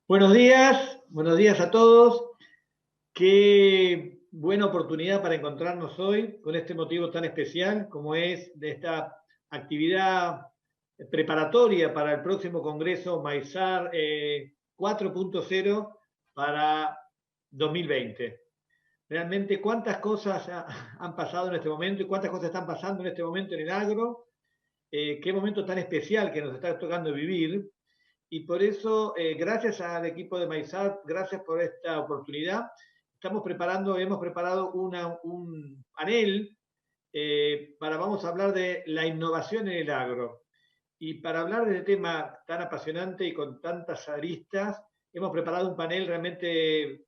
Buenos días a todos. Qué buena oportunidad para encontrarnos hoy con este motivo tan especial como es de esta actividad preparatoria para el próximo Congreso MAISAR 4.0 para 2020. Realmente cuántas cosas han pasado en este momento y cuántas cosas están pasando en este momento en el agro. Qué momento tan especial que nos está tocando vivir. Y por eso, gracias al equipo de MAISAR, gracias por esta oportunidad. Hemos preparado un panel vamos a hablar de la innovación en el agro. Y para hablar de este tema tan apasionante y con tantas aristas, hemos preparado un panel realmente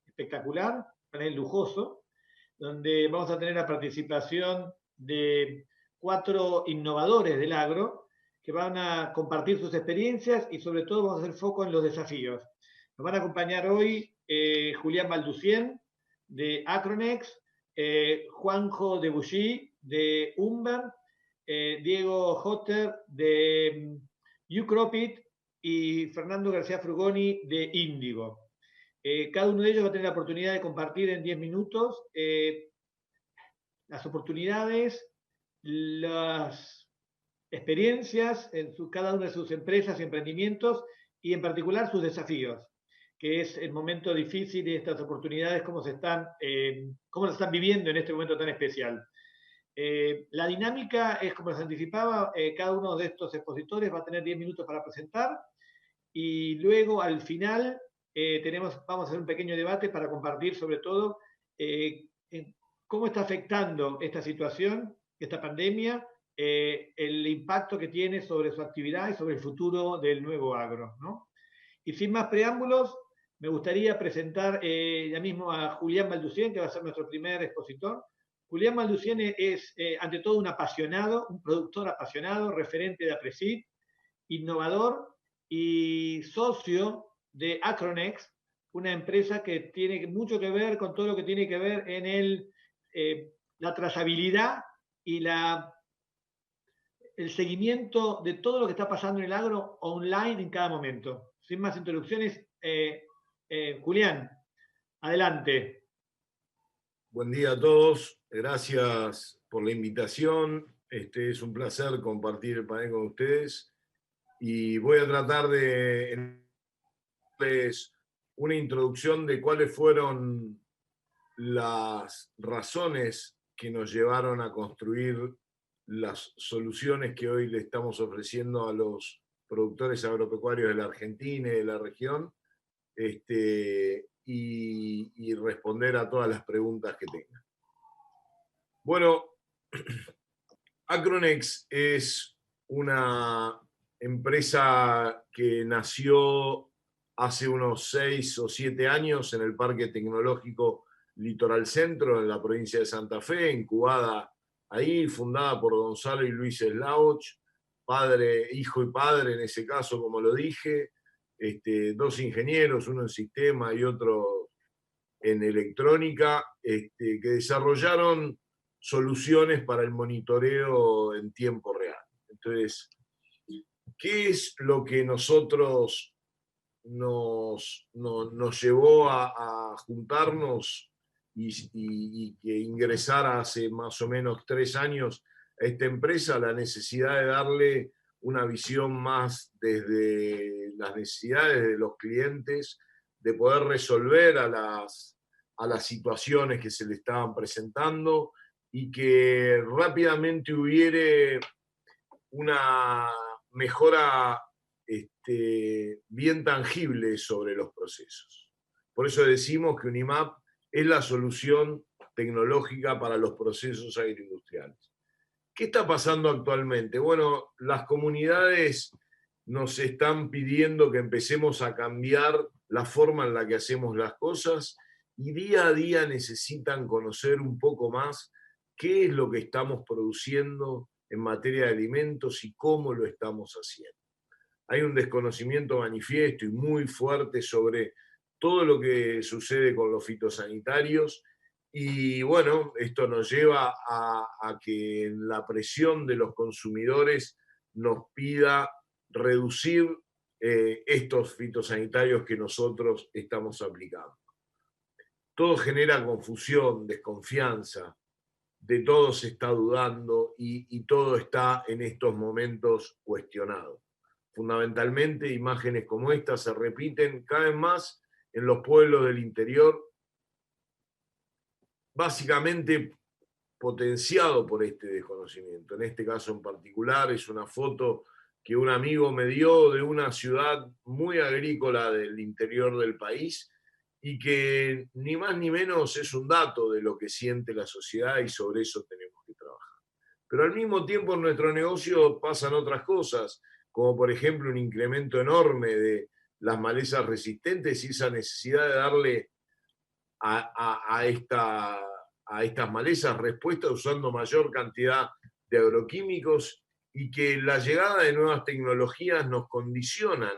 espectacular, un panel lujoso, donde vamos a tener la participación de 4 innovadores del agro que van a compartir sus experiencias y sobre todo vamos a hacer foco en los desafíos. Nos van a acompañar hoy Julián Balducien de Acronex, Juanjo de Bouchy de Umber, Diego Hotter de Ucropit y Fernando García Frugoni de Índigo. Cada uno de ellos va a tener la oportunidad de compartir en 10 minutos las oportunidades, las experiencias en cada una de sus empresas y emprendimientos y en particular sus desafíos, que es el momento difícil y estas oportunidades, cómo se están viviendo en este momento tan especial. La dinámica es, como les anticipaba, cada uno de estos expositores va a tener 10 minutos para presentar y luego al final vamos a hacer un pequeño debate para compartir sobre todo cómo está afectando esta situación, esta pandemia, el impacto que tiene sobre su actividad y sobre el futuro del nuevo agro, ¿no? Y sin más preámbulos, me gustaría presentar ya mismo a Julián Balducien, que va a ser nuestro primer expositor. Julián Balducien es, ante todo, un apasionado, un productor apasionado, referente de APRESID, innovador y socio de Acronex, una empresa que tiene mucho que ver con todo lo que tiene que ver en la trazabilidad y el seguimiento de todo lo que está pasando en el agro online en cada momento. Sin más introducciones, Julián, adelante. Buen día a todos, gracias por la invitación. Es un placer compartir el panel con ustedes y voy a tratar de darles una introducción de cuáles fueron las razones que nos llevaron a construir las soluciones que hoy le estamos ofreciendo a los productores agropecuarios de la Argentina y de la región, y responder a todas las preguntas que tengan. Bueno, Acronex es una empresa que nació hace unos 6 o 7 años en el Parque Tecnológico Litoral Centro, en la provincia de Santa Fe, incubada ahí, fundada por Gonzalo y Luis Slauch, hijo y padre en ese caso, como lo dije, 2 ingenieros, uno en sistema y otro en electrónica, que desarrollaron soluciones para el monitoreo en tiempo real. Entonces, ¿qué es lo que nosotros nos llevó a juntarnos y que ingresara hace más o menos 3 años a esta empresa? La necesidad de darle una visión más desde las necesidades de los clientes, de poder resolver a las situaciones que se le estaban presentando y que rápidamente hubiere una mejora bien tangible sobre los procesos. Por eso decimos que Unimap es la solución tecnológica para los procesos agroindustriales. ¿Qué está pasando actualmente? Bueno, las comunidades nos están pidiendo que empecemos a cambiar la forma en la que hacemos las cosas y día a día necesitan conocer un poco más qué es lo que estamos produciendo en materia de alimentos y cómo lo estamos haciendo. Hay un desconocimiento manifiesto y muy fuerte sobre todo lo que sucede con los fitosanitarios y bueno, esto nos lleva a que la presión de los consumidores nos pida reducir estos fitosanitarios que nosotros estamos aplicando. Todo genera confusión, desconfianza, de todo se está dudando y todo está en estos momentos cuestionado. Fundamentalmente, imágenes como esta se repiten cada vez más en los pueblos del interior, básicamente potenciado por este desconocimiento. En este caso en particular es una foto que un amigo me dio de una ciudad muy agrícola del interior del país y que ni más ni menos es un dato de lo que siente la sociedad y sobre eso tenemos que trabajar. Pero al mismo tiempo en nuestro negocio pasan otras cosas, como por ejemplo un incremento enorme de las malezas resistentes y esa necesidad de darle a estas malezas respuesta usando mayor cantidad de agroquímicos y que la llegada de nuevas tecnologías nos condicionan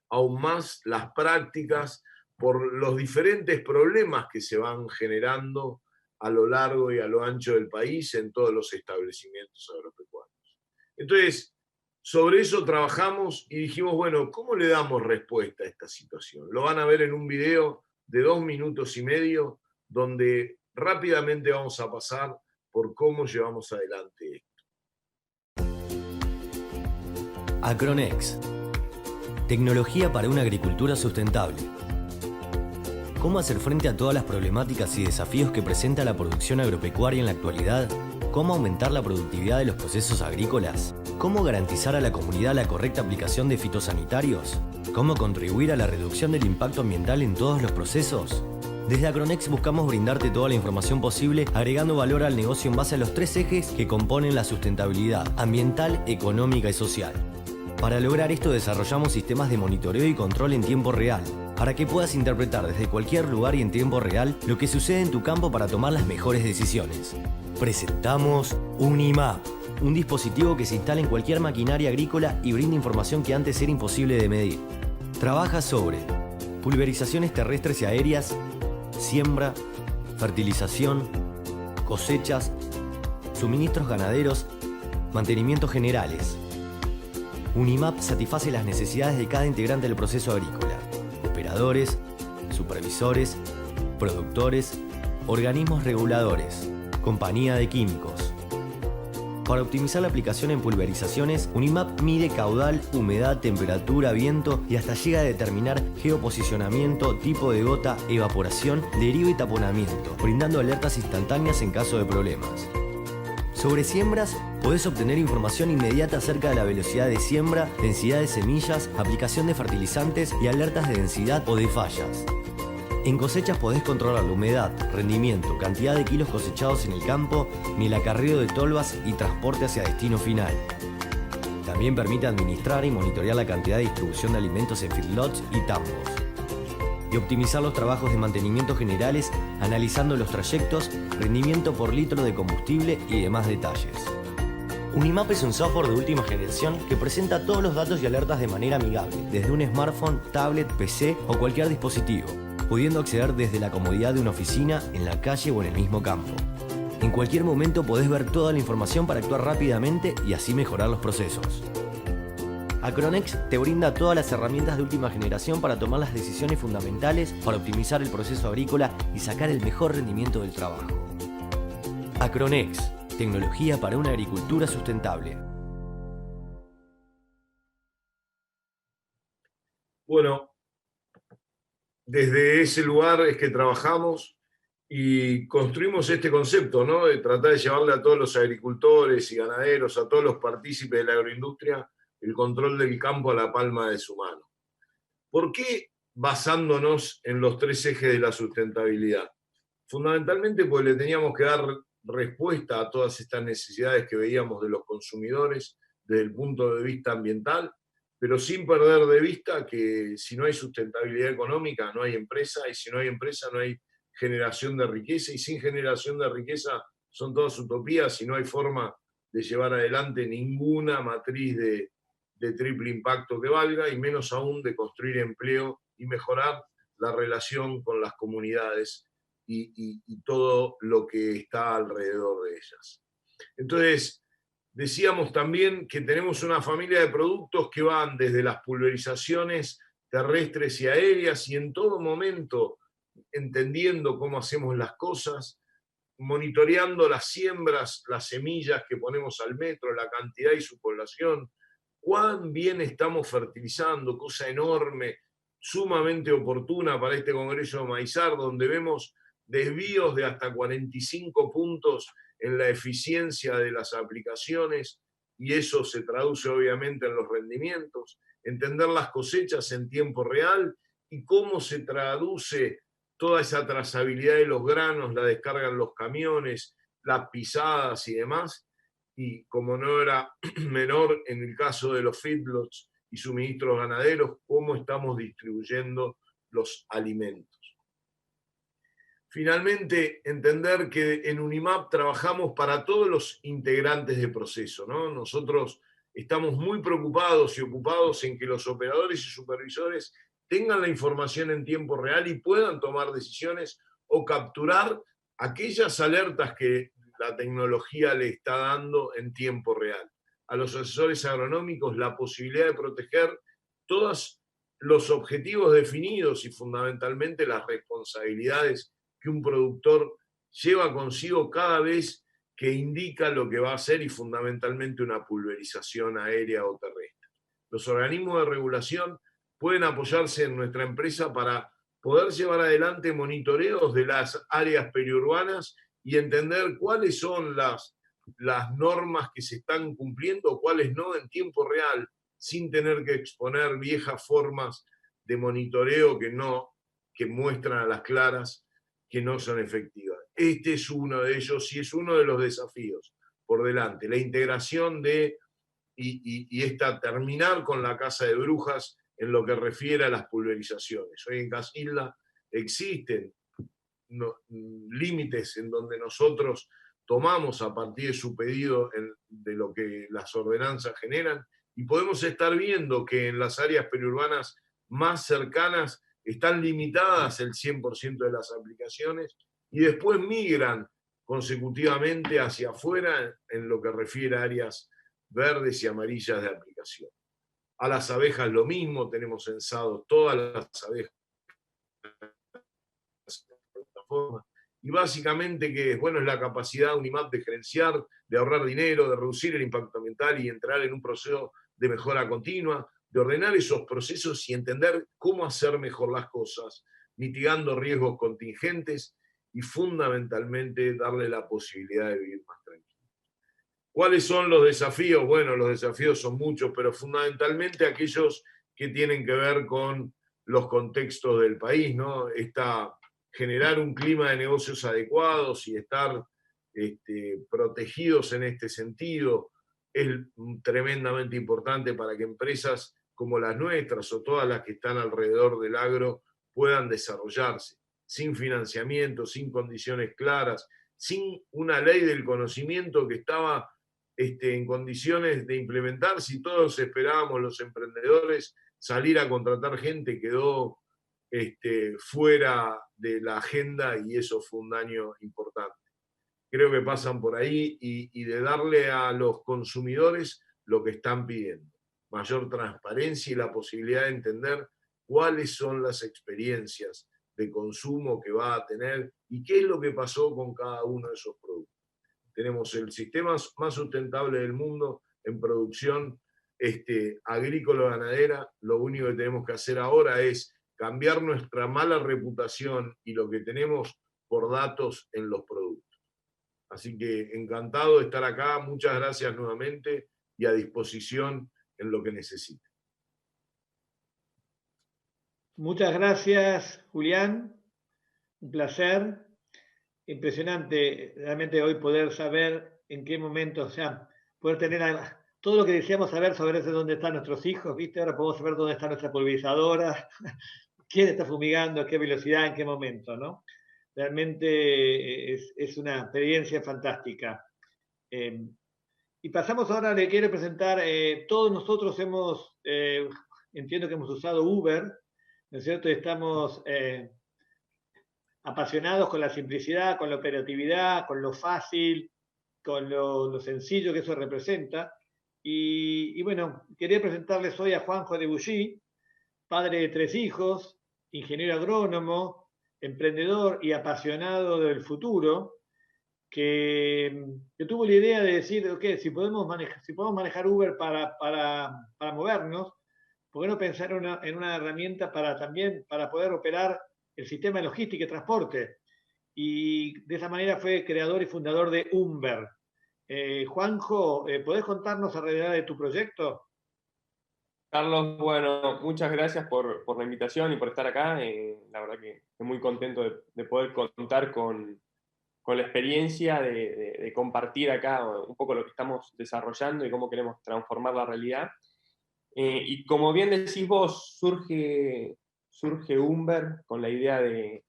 aún más las prácticas por los diferentes problemas que se van generando a lo largo y a lo ancho del país en todos los establecimientos agropecuarios. Entonces, sobre eso trabajamos y dijimos, bueno, ¿cómo le damos respuesta a esta situación? Lo van a ver en un video de 2 minutos y medio, donde rápidamente vamos a pasar por cómo llevamos adelante esto. Acronex. Tecnología para una agricultura sustentable. ¿Cómo hacer frente a todas las problemáticas y desafíos que presenta la producción agropecuaria en la actualidad? ¿Cómo aumentar la productividad de los procesos agrícolas? ¿Cómo garantizar a la comunidad la correcta aplicación de fitosanitarios? ¿Cómo contribuir a la reducción del impacto ambiental en todos los procesos? Desde Acronex buscamos brindarte toda la información posible, agregando valor al negocio en base a los 3 ejes que componen la sustentabilidad ambiental, económica y social. Para lograr esto desarrollamos sistemas de monitoreo y control en tiempo real, para que puedas interpretar desde cualquier lugar y en tiempo real lo que sucede en tu campo para tomar las mejores decisiones. Presentamos Unimap, un dispositivo que se instala en cualquier maquinaria agrícola y brinda información que antes era imposible de medir. Trabaja sobre pulverizaciones terrestres y aéreas, siembra, fertilización, cosechas, suministros ganaderos, mantenimientos generales. Unimap satisface las necesidades de cada integrante del proceso agrícola: operadores, supervisores, productores, organismos reguladores, compañía de químicos. Para optimizar la aplicación en pulverizaciones, Unimap mide caudal, humedad, temperatura, viento y hasta llega a determinar geoposicionamiento, tipo de gota, evaporación, derivo y taponamiento, brindando alertas instantáneas en caso de problemas. Sobre siembras, podés obtener información inmediata acerca de la velocidad de siembra, densidad de semillas, aplicación de fertilizantes y alertas de densidad o de fallas. En cosechas podés controlar la humedad, rendimiento, cantidad de kilos cosechados en el campo, ni el acarreo de tolvas y transporte hacia destino final. También permite administrar y monitorear la cantidad de distribución de alimentos en feedlots y tambos. Y optimizar los trabajos de mantenimiento generales, analizando los trayectos, rendimiento por litro de combustible y demás detalles. Unimap es un software de última generación que presenta todos los datos y alertas de manera amigable, desde un smartphone, tablet, PC o cualquier dispositivo, pudiendo acceder desde la comodidad de una oficina, en la calle o en el mismo campo. En cualquier momento podés ver toda la información para actuar rápidamente y así mejorar los procesos. Acronex te brinda todas las herramientas de última generación para tomar las decisiones fundamentales para optimizar el proceso agrícola y sacar el mejor rendimiento del trabajo. Acronex, tecnología para una agricultura sustentable. Bueno, desde ese lugar es que trabajamos y construimos este concepto, ¿no? De tratar de llevarle a todos los agricultores y ganaderos, a todos los partícipes de la agroindustria, el control del campo a la palma de su mano. ¿Por qué basándonos en los 3 ejes de la sustentabilidad? Fundamentalmente porque le teníamos que dar respuesta a todas estas necesidades que veíamos de los consumidores desde el punto de vista ambiental, pero sin perder de vista que si no hay sustentabilidad económica no hay empresa, y si no hay empresa no hay generación de riqueza, y sin generación de riqueza son todas utopías y no hay forma de llevar adelante ninguna matriz de triple impacto que valga, y menos aún de construir empleo y mejorar la relación con las comunidades y todo lo que está alrededor de ellas. Entonces, Decíamos también que tenemos una familia de productos que van desde las pulverizaciones terrestres y aéreas y en todo momento entendiendo cómo hacemos las cosas, monitoreando las siembras, las semillas que ponemos al metro, la cantidad y su población, cuán bien estamos fertilizando, cosa enorme, sumamente oportuna para este Congreso de Maizar, donde vemos desvíos de hasta 45 puntos en la eficiencia de las aplicaciones, y eso se traduce obviamente en los rendimientos, entender las cosechas en tiempo real y cómo se traduce toda esa trazabilidad de los granos, la descarga en los camiones, las pisadas y demás, y como no era menor en el caso de los feedlots y suministros ganaderos, cómo estamos distribuyendo los alimentos. Finalmente, entender que en Unimap trabajamos para todos los integrantes del proceso, ¿no? Nosotros estamos muy preocupados y ocupados en que los operadores y supervisores tengan la información en tiempo real y puedan tomar decisiones o capturar aquellas alertas que la tecnología le está dando en tiempo real. A los asesores agronómicos la posibilidad de proteger todos los objetivos definidos y fundamentalmente las responsabilidades que un productor lleva consigo cada vez que indica lo que va a hacer y fundamentalmente una pulverización aérea o terrestre. Los organismos de regulación pueden apoyarse en nuestra empresa para poder llevar adelante monitoreos de las áreas periurbanas y entender cuáles son las normas que se están cumpliendo o cuáles no en tiempo real, sin tener que exponer viejas formas de monitoreo que muestran a las claras que no son efectivas. Este es uno de ellos y es uno de los desafíos por delante. La integración terminar con la caza de brujas en lo que refiere a las pulverizaciones. Hoy en Casilda existen límites en donde nosotros tomamos a partir de su pedido de lo que las ordenanzas generan y podemos estar viendo que en las áreas periurbanas más cercanas están limitadas el 100% de las aplicaciones y después migran consecutivamente hacia afuera en lo que refiere a áreas verdes y amarillas de aplicación. A las abejas lo mismo, tenemos censados todas las abejas y básicamente que es la capacidad de Unimap de gerenciar, de ahorrar dinero, de reducir el impacto ambiental y entrar en un proceso de mejora continua, de ordenar esos procesos y entender cómo hacer mejor las cosas, mitigando riesgos contingentes y fundamentalmente darle la posibilidad de vivir más tranquilo. ¿Cuáles son los desafíos? Bueno, los desafíos son muchos, pero fundamentalmente aquellos que tienen que ver con los contextos del país, ¿no? Generar un clima de negocios adecuados y estar protegidos en este sentido es tremendamente importante para que empresas como las nuestras o todas las que están alrededor del agro puedan desarrollarse sin financiamiento, sin condiciones claras, sin una ley del conocimiento que estaba en condiciones de implementar. Si todos esperábamos, los emprendedores, salir a contratar gente, quedó fuera de la agenda y eso fue un daño importante. Creo que pasan por ahí y de darle a los consumidores lo que están pidiendo. Mayor transparencia y la posibilidad de entender cuáles son las experiencias de consumo que va a tener y qué es lo que pasó con cada uno de esos productos. Tenemos el sistema más sustentable del mundo en producción agrícola-ganadera. Lo único que tenemos que hacer ahora es cambiar nuestra mala reputación y lo que tenemos por datos en los productos. Así que encantado de estar acá, muchas gracias nuevamente y a disposición en lo que necesite. Muchas gracias, Julián. Un placer. Impresionante realmente hoy poder saber en qué momento, o sea, poder tener todo lo que deseamos saber sobre dónde están nuestros hijos, ¿viste? Ahora podemos saber dónde está nuestra pulverizadora, quién está fumigando, a qué velocidad, en qué momento, ¿no? Realmente es una experiencia fantástica. Y pasamos ahora, le quiero presentar, todos nosotros entiendo que hemos usado Uber, ¿no es cierto? Estamos apasionados con la simplicidad, con la operatividad, con lo fácil, con lo sencillo que eso representa. Y bueno, quería presentarles hoy a Juanjo de Bullí, padre de 3 hijos, ingeniero agrónomo, emprendedor y apasionado del futuro, que tuvo la idea de decir, ok, si podemos manejar Uber para movernos, ¿por qué no pensar en una herramienta también para poder operar el sistema de logística y transporte? Y de esa manera fue creador y fundador de Umber. Juanjo, ¿podés contarnos alrededor de tu proyecto? Carlos, bueno, muchas gracias por la invitación y por estar acá. La verdad que estoy muy contento de poder contar con la experiencia de compartir acá un poco lo que estamos desarrollando y cómo queremos transformar la realidad. Y como bien decís vos, surge Umber con la idea de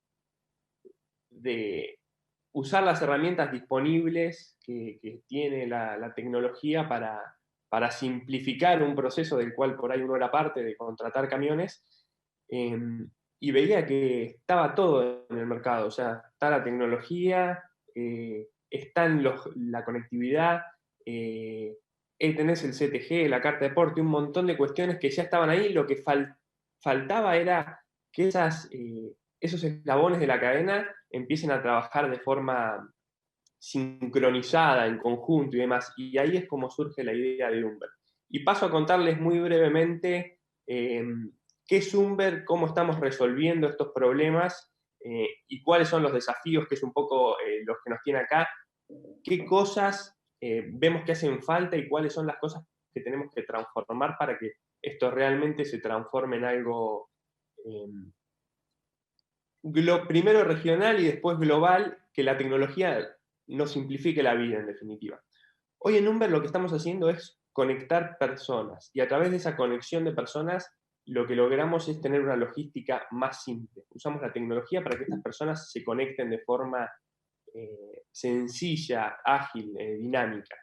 usar las herramientas disponibles que tiene la tecnología para simplificar un proceso del cual por ahí uno era parte de contratar camiones, y veía que estaba todo en el mercado, o sea, está la tecnología, está la conectividad, tenés el CTG, la carta de porte, un montón de cuestiones que ya estaban ahí. Lo que faltaba era que esos eslabones de la cadena empiecen a trabajar de forma sincronizada, en conjunto y demás. Y ahí es como surge la idea de Umber. Y paso a contarles muy brevemente qué es Umber, cómo estamos resolviendo estos problemas y cuáles son los desafíos, que es un poco los que nos tiene acá, qué cosas vemos que hacen falta y cuáles son las cosas que tenemos que transformar para que esto realmente se transforme en algo primero regional y después global, que la tecnología nos simplifique la vida, en definitiva. Hoy en Umber lo que estamos haciendo es conectar personas, y a través de esa conexión de personas lo que logramos es tener una logística más simple. Usamos la tecnología para que estas personas se conecten de forma sencilla, ágil, dinámica.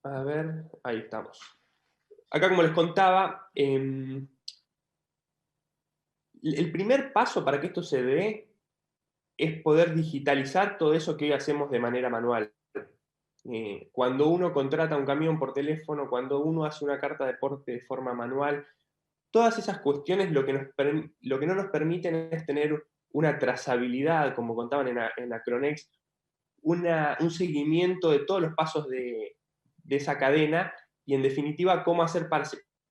A ver, ahí estamos. Acá, como les contaba, el primer paso para que esto se dé es poder digitalizar todo eso que hoy hacemos de manera manual. Cuando uno contrata un camión por teléfono, cuando uno hace una carta de porte de forma manual, todas esas cuestiones lo que no nos permiten es tener una trazabilidad, como contaban en Acronex, un seguimiento de todos los pasos de esa cadena y, en definitiva, cómo hacer para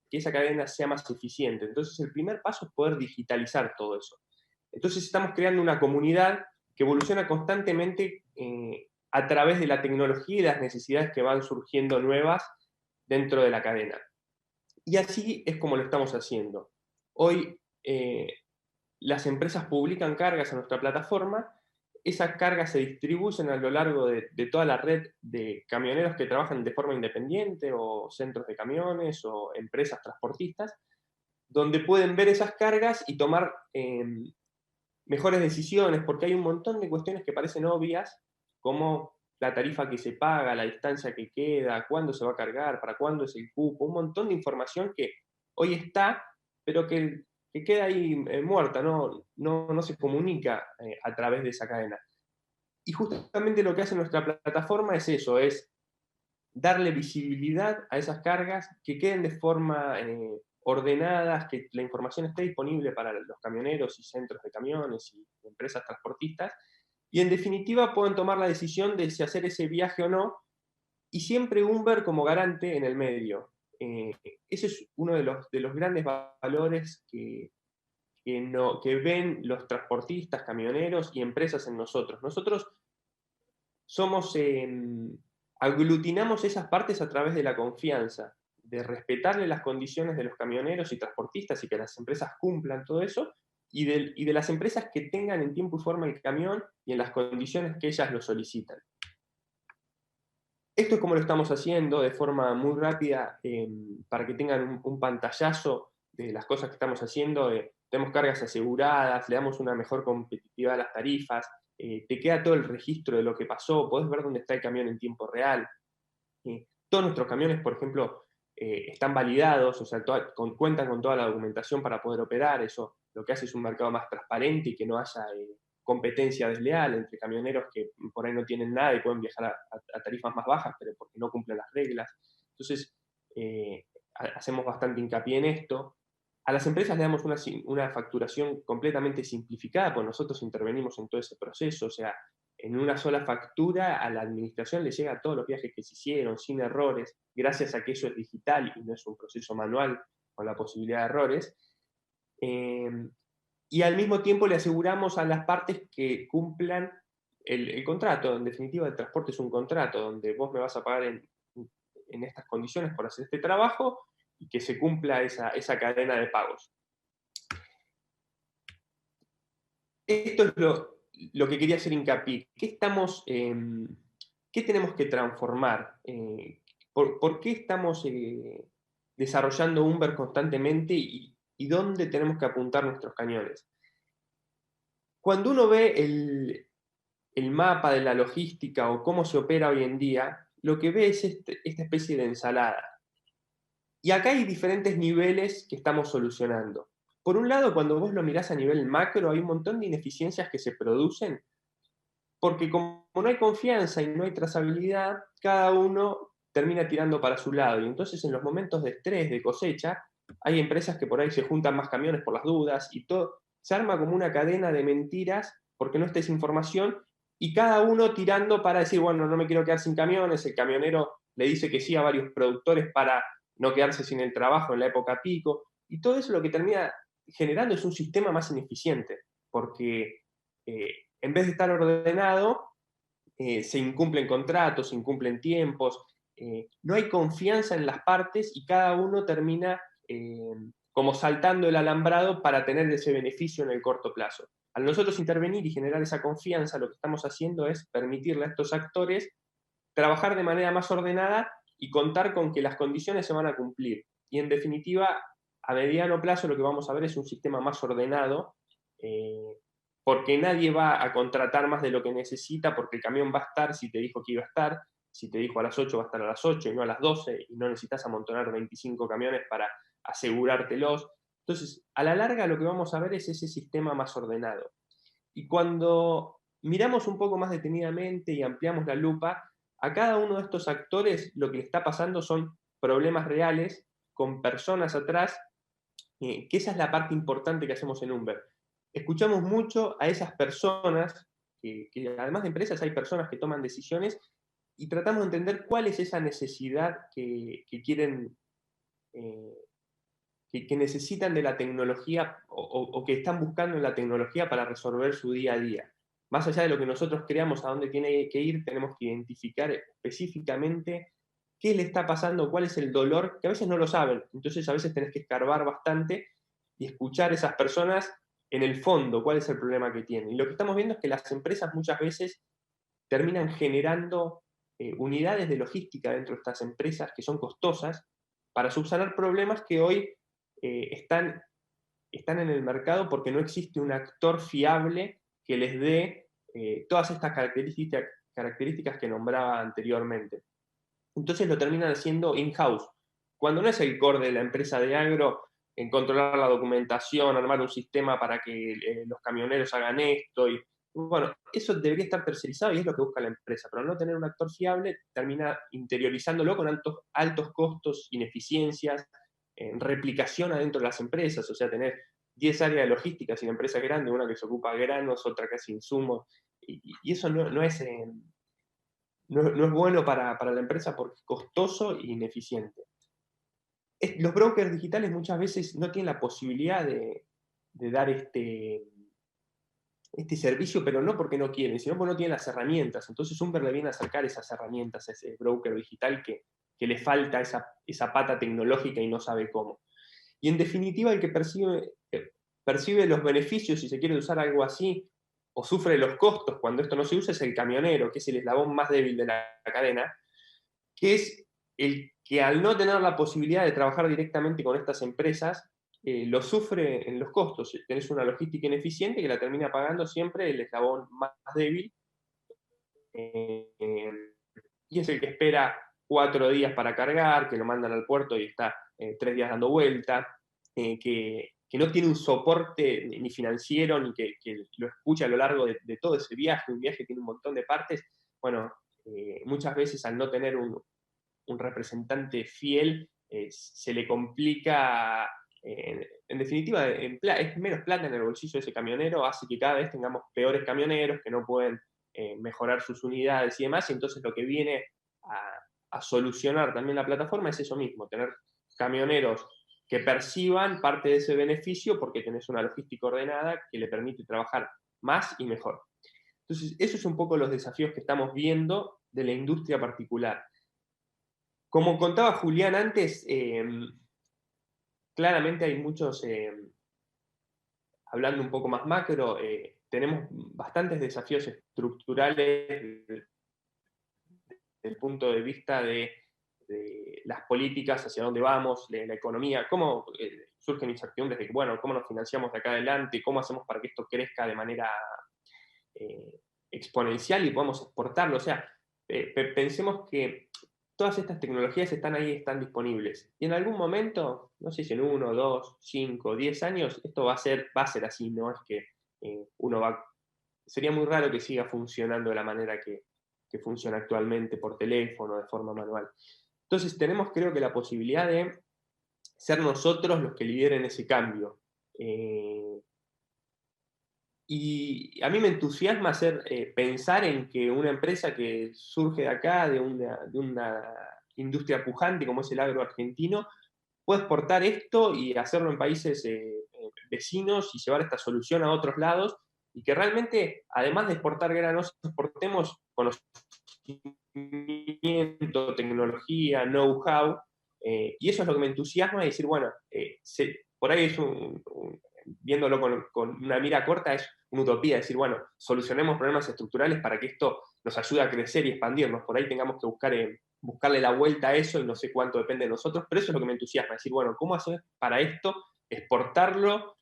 que esa cadena sea más eficiente. Entonces, el primer paso es poder digitalizar todo eso. Entonces, estamos creando una comunidad que evoluciona constantemente a través de la tecnología y las necesidades que van surgiendo nuevas dentro de la cadena. Y así es como lo estamos haciendo. Hoy las empresas publican cargas en nuestra plataforma. Esas cargas se distribuyen a lo largo de toda la red de camioneros que trabajan de forma independiente, o centros de camiones, o empresas transportistas, donde pueden ver esas cargas y tomar mejores decisiones, porque hay un montón de cuestiones que parecen obvias, como la tarifa que se paga, la distancia que queda, cuándo se va a cargar, para cuándo es el cupo, un montón de información que hoy está, pero que queda ahí muerta, no se comunica a través de esa cadena. Y justamente lo que hace nuestra plataforma es eso, es darle visibilidad a esas cargas, que queden de forma ordenadas, que la información esté disponible para los camioneros y centros de camiones y empresas transportistas, y en definitiva puedan tomar la decisión de si hacer ese viaje o no, y siempre Umber como garante en el medio. Ese es uno de los grandes valores que ven los transportistas, camioneros y empresas en nosotros. Nosotros aglutinamos esas partes a través de la confianza, de respetarle las condiciones de los camioneros y transportistas y que las empresas cumplan todo eso, y de las empresas que tengan en tiempo y forma el camión y en las condiciones que ellas lo solicitan. Esto es como lo estamos haciendo de forma muy rápida, para que tengan un pantallazo de las cosas que estamos haciendo. Tenemos cargas aseguradas, le damos una mejor competitividad a las tarifas, te queda todo el registro de lo que pasó, podés ver dónde está el camión en tiempo real. Todos nuestros camiones, por ejemplo, están validados, o sea, cuentan con toda la documentación para poder operar. Eso lo que hace es un mercado más transparente y que no haya competencia desleal entre camioneros que por ahí no tienen nada y pueden viajar a tarifas más bajas, pero porque no cumplen las reglas. Entonces, hacemos bastante hincapié en esto. A las empresas le damos una facturación completamente simplificada, pues nosotros intervenimos en todo ese proceso, o sea, en una sola factura a la administración le llega todos los viajes que se hicieron, sin errores, gracias a que eso es digital y no es un proceso manual con la posibilidad de errores. Y al mismo tiempo le aseguramos a las partes que cumplan el contrato. En definitiva, el transporte es un contrato donde vos me vas a pagar en estas condiciones por hacer este trabajo y que se cumpla esa cadena de pagos. Esto es lo que quería hacer hincapié. ¿Qué tenemos que transformar? ¿Por qué estamos desarrollando Umber constantemente y dónde tenemos que apuntar nuestros cañones? Cuando uno ve el mapa de la logística o cómo se opera hoy en día, lo que ve es esta especie de ensalada. Y acá hay diferentes niveles que estamos solucionando. Por un lado, cuando vos lo mirás a nivel macro, hay un montón de ineficiencias que se producen, porque como no hay confianza y no hay trazabilidad, cada uno termina tirando para su lado. Y entonces en los momentos de estrés, de cosecha, hay empresas que por ahí se juntan más camiones por las dudas y todo. Se arma como una cadena de mentiras porque no está esa información y cada uno tirando para decir, bueno, no me quiero quedar sin camiones, el camionero le dice que sí a varios productores para no quedarse sin el trabajo en la época pico, y todo eso lo que termina generando es un sistema más ineficiente, porque en vez de estar ordenado, se incumplen contratos, se incumplen tiempos, no hay confianza en las partes y cada uno termina como saltando el alambrado para tener ese beneficio en el corto plazo. Al nosotros intervenir y generar esa confianza, lo que estamos haciendo es permitirle a estos actores trabajar de manera más ordenada y contar con que las condiciones se van a cumplir. Y en definitiva, a mediano plazo lo que vamos a ver es un sistema más ordenado, porque nadie va a contratar más de lo que necesita, porque el camión va a estar si te dijo que iba a estar, si te dijo a las 8 va a estar a las 8 y no a las 12, y no necesitas amontonar 25 camiones para asegurártelos. Entonces, a la larga lo que vamos a ver es ese sistema más ordenado. Y cuando miramos un poco más detenidamente y ampliamos la lupa, a cada uno de estos actores lo que le está pasando son problemas reales, con personas atrás, que esa es la parte importante que hacemos en Umber. Escuchamos mucho a esas personas, que además de empresas hay personas que toman decisiones, y tratamos de entender cuál es esa necesidad que quieren, que necesitan de la tecnología o que están buscando en la tecnología para resolver su día a día. Más allá de lo que nosotros creamos a dónde tiene que ir, tenemos que identificar específicamente qué le está pasando, cuál es el dolor, que a veces no lo saben. Entonces a veces tenés que escarbar bastante y escuchar a esas personas en el fondo, cuál es el problema que tienen. Y lo que estamos viendo es que las empresas muchas veces terminan generando unidades de logística dentro de estas empresas que son costosas para subsanar problemas que hoy están en el mercado porque no existe un actor fiable que les dé todas estas características que nombraba anteriormente. Entonces lo terminan haciendo in-house. Cuando no es el core de la empresa de agro en controlar la documentación, armar un sistema para que los camioneros hagan esto. Y bueno, eso debería estar tercerizado y es lo que busca la empresa, pero al no tener un actor fiable termina interiorizándolo con altos costos, ineficiencias, replicación adentro de las empresas, o sea, tener 10 áreas de logística, si la empresa es grande, una que se ocupa de granos, otra que hace insumos, y eso no es bueno para la empresa porque es costoso e ineficiente. Los brokers digitales muchas veces no tienen la posibilidad de dar este servicio, pero no porque no quieren, sino porque no tienen las herramientas. Entonces Umber le viene a acercar esas herramientas a ese broker digital que le falta esa pata tecnológica y no sabe cómo. Y en definitiva, el que percibe los beneficios, si se quiere usar algo así, o sufre los costos cuando esto no se usa, es el camionero, que es el eslabón más débil de la cadena, que es el que al no tener la posibilidad de trabajar directamente con estas empresas, lo sufre en los costos. Tenés una logística ineficiente que la termina pagando siempre el eslabón más débil, y es el que espera 4 días para cargar, que lo mandan al puerto y está 3 días dando vuelta, que que no tiene un soporte ni financiero, ni que lo escucha a lo largo de todo ese viaje. Un viaje tiene un montón de partes. Bueno, muchas veces al no tener un representante fiel, se le complica, en definitiva, es menos plata en el bolsillo de ese camionero, hace que cada vez tengamos peores camioneros que no pueden mejorar sus unidades y demás, y entonces lo que viene a solucionar también la plataforma es eso mismo, tener camioneros que perciban parte de ese beneficio porque tenés una logística ordenada que le permite trabajar más y mejor. Entonces, esos son un poco los desafíos que estamos viendo de la industria particular. Como contaba Julián antes, claramente hay muchos, hablando un poco más macro, tenemos bastantes desafíos estructurales desde el punto de vista de las políticas, hacia dónde vamos, de la economía, cómo surgen incertidumbres de, bueno, cómo nos financiamos de acá adelante, cómo hacemos para que esto crezca de manera exponencial y podamos exportarlo. O sea, pensemos que todas estas tecnologías están ahí, están disponibles. Y en algún momento, no sé si en 1, 2, 5, 10 años, esto va a ser así, no es que sería muy raro que siga funcionando de la manera que funciona actualmente por teléfono, de forma manual. Entonces tenemos, creo que, la posibilidad de ser nosotros los que lideren ese cambio. Y a mí me entusiasma pensar en que una empresa que surge de acá, de una industria pujante como es el agro argentino, puede exportar esto y hacerlo en países vecinos y llevar esta solución a otros lados, y que realmente, además de exportar granos, exportemos conocimiento, tecnología, know-how, y eso es lo que me entusiasma, y decir, bueno, por ahí es viéndolo con una mira corta, es una utopía, decir, bueno, solucionemos problemas estructurales para que esto nos ayude a crecer y expandirnos. Por ahí tengamos que buscarle la vuelta a eso, y no sé cuánto depende de nosotros, pero eso es lo que me entusiasma, decir, bueno, ¿cómo hacer para esto? Exportarlo,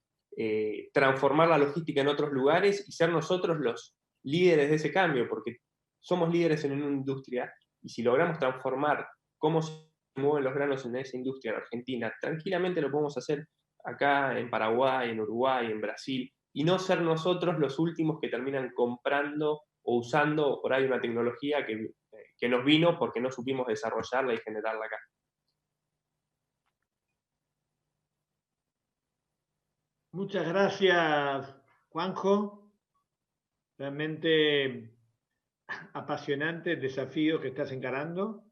transformar la logística en otros lugares y ser nosotros los líderes de ese cambio, porque somos líderes en una industria, y si logramos transformar cómo se mueven los granos en esa industria en Argentina, tranquilamente lo podemos hacer acá en Paraguay, en Uruguay, en Brasil, y no ser nosotros los últimos que terminan comprando o usando por ahí una tecnología que nos vino porque no supimos desarrollarla y generarla acá. Muchas gracias, Juanjo. Realmente apasionante el desafío que estás encarando.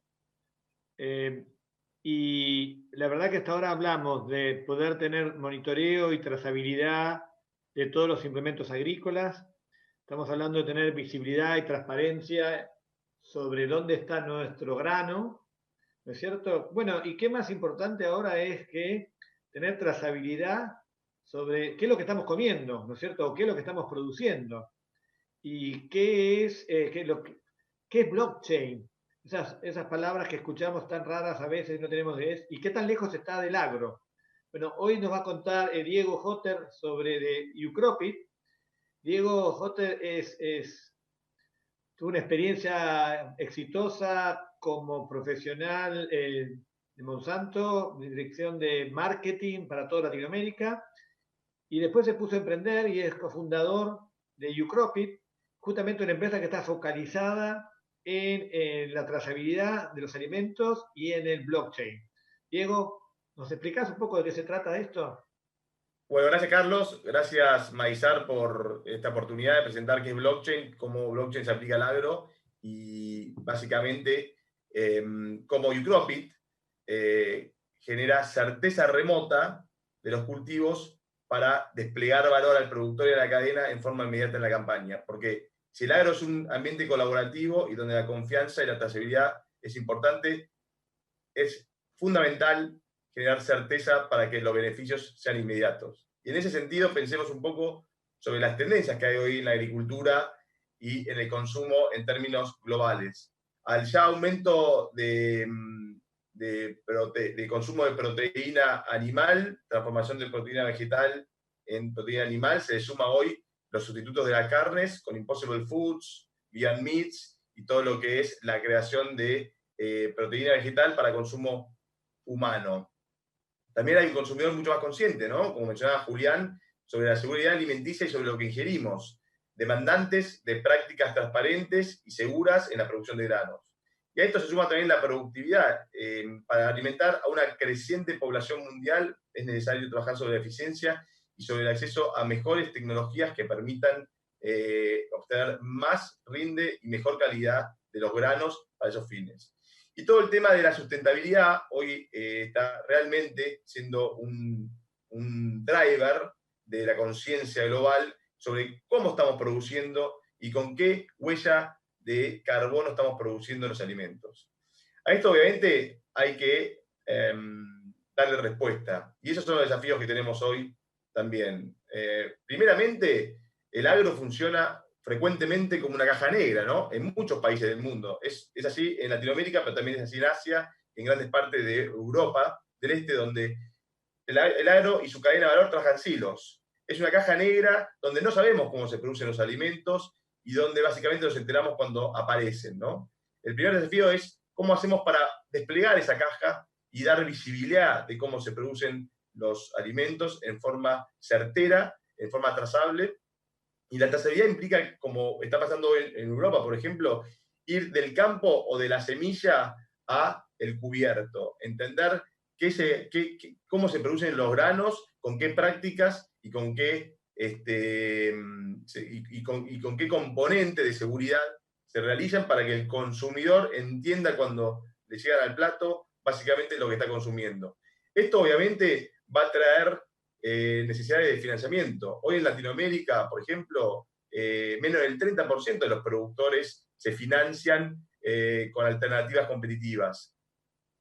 Y la verdad que hasta ahora hablamos de poder tener monitoreo y trazabilidad de todos los implementos agrícolas. Estamos hablando de tener visibilidad y transparencia sobre dónde está nuestro grano, ¿no es cierto? Bueno, y qué más importante ahora es que tener trazabilidad sobre qué es lo que estamos comiendo, ¿no es cierto? O qué es lo que estamos produciendo. Y qué es blockchain. Esas palabras que escuchamos tan raras a veces no tenemos de y qué tan lejos está del agro. Bueno, hoy nos va a contar Diego Hotter sobre de Ucropit. Diego Hotter tuvo una experiencia exitosa como profesional de Monsanto, de dirección de marketing para toda Latinoamérica, y después se puso a emprender y es cofundador de Ucropit, justamente una empresa que está focalizada en la trazabilidad de los alimentos y en el blockchain. Diego, ¿nos explicás un poco de qué se trata esto? Bueno, gracias Carlos, gracias Maizar por esta oportunidad de presentar qué es blockchain, cómo blockchain se aplica al agro y básicamente cómo Ucropit genera certeza remota de los cultivos para desplegar valor al productor y a la cadena en forma inmediata en la campaña. Porque si el agro es un ambiente colaborativo y donde la confianza y la trazabilidad es importante, es fundamental generar certeza para que los beneficios sean inmediatos. Y en ese sentido pensemos un poco sobre las tendencias que hay hoy en la agricultura y en el consumo en términos globales. Al ya aumento de consumo de proteína animal, transformación de proteína vegetal en proteína animal, se le suma hoy los sustitutos de las carnes con Impossible Foods, Beyond Meats y todo lo que es la creación de proteína vegetal para consumo humano. también hay un consumidor mucho más consciente, ¿no? Como mencionaba Julián, sobre la seguridad alimenticia y sobre lo que ingerimos, demandantes de prácticas transparentes y seguras en la producción de granos. Y a esto se suma también la productividad. Para alimentar a una creciente población mundial es necesario trabajar sobre la eficiencia y sobre el acceso a mejores tecnologías que permitan obtener más rinde y mejor calidad de los granos para esos fines. Y todo el tema de la sustentabilidad hoy está realmente siendo un driver de la conciencia global sobre cómo estamos produciendo y con qué huella de carbono estamos produciendo los alimentos. A esto obviamente hay que darle respuesta. Y esos son los desafíos que tenemos hoy también. Primeramente, el agro funciona frecuentemente como una caja negra, ¿no? En muchos países del mundo. Es así en Latinoamérica, pero también es así en Asia, en grandes partes de Europa del Este, donde el agro y su cadena de valor trabajan silos. Es una caja negra donde no sabemos cómo se producen los alimentos y donde básicamente nos enteramos cuando aparecen, ¿no? El primer desafío es cómo hacemos para desplegar esa caja y dar visibilidad de cómo se producen los alimentos en forma certera, en forma trazable. Y la trazabilidad implica, como está pasando en Europa, por ejemplo, ir del campo o de la semilla a el cubierto, entender cómo se producen los granos, con qué prácticas y con qué, con qué componente de seguridad se realizan para que el consumidor entienda cuando le llegan al plato básicamente lo que está consumiendo. Esto obviamente va a traer necesidades de financiamiento. Hoy en Latinoamérica, por ejemplo, menos del 30% de los productores se financian con alternativas competitivas.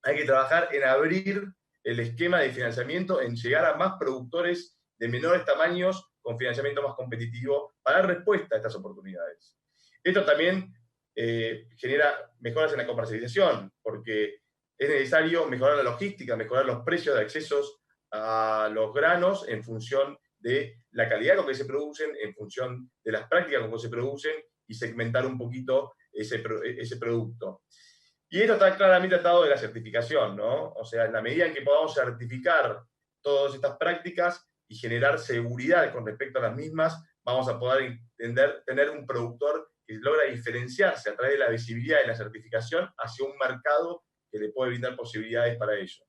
Hay que trabajar en abrir el esquema de financiamiento, en llegar a más productores de menores tamaños con financiamiento más competitivo para dar respuesta a estas oportunidades. Esto también genera mejoras en la comercialización, porque es necesario mejorar la logística, mejorar los precios de accesos a los granos en función de la calidad con que se producen, en función de las prácticas con que se producen y segmentar un poquito ese producto. Y esto está claramente atado de la certificación, ¿no? O sea, en la medida en que podamos certificar todas estas prácticas y generar seguridad con respecto a las mismas, vamos a poder tener un productor que logra diferenciarse a través de la visibilidad y la certificación hacia un mercado que le puede brindar posibilidades para ello.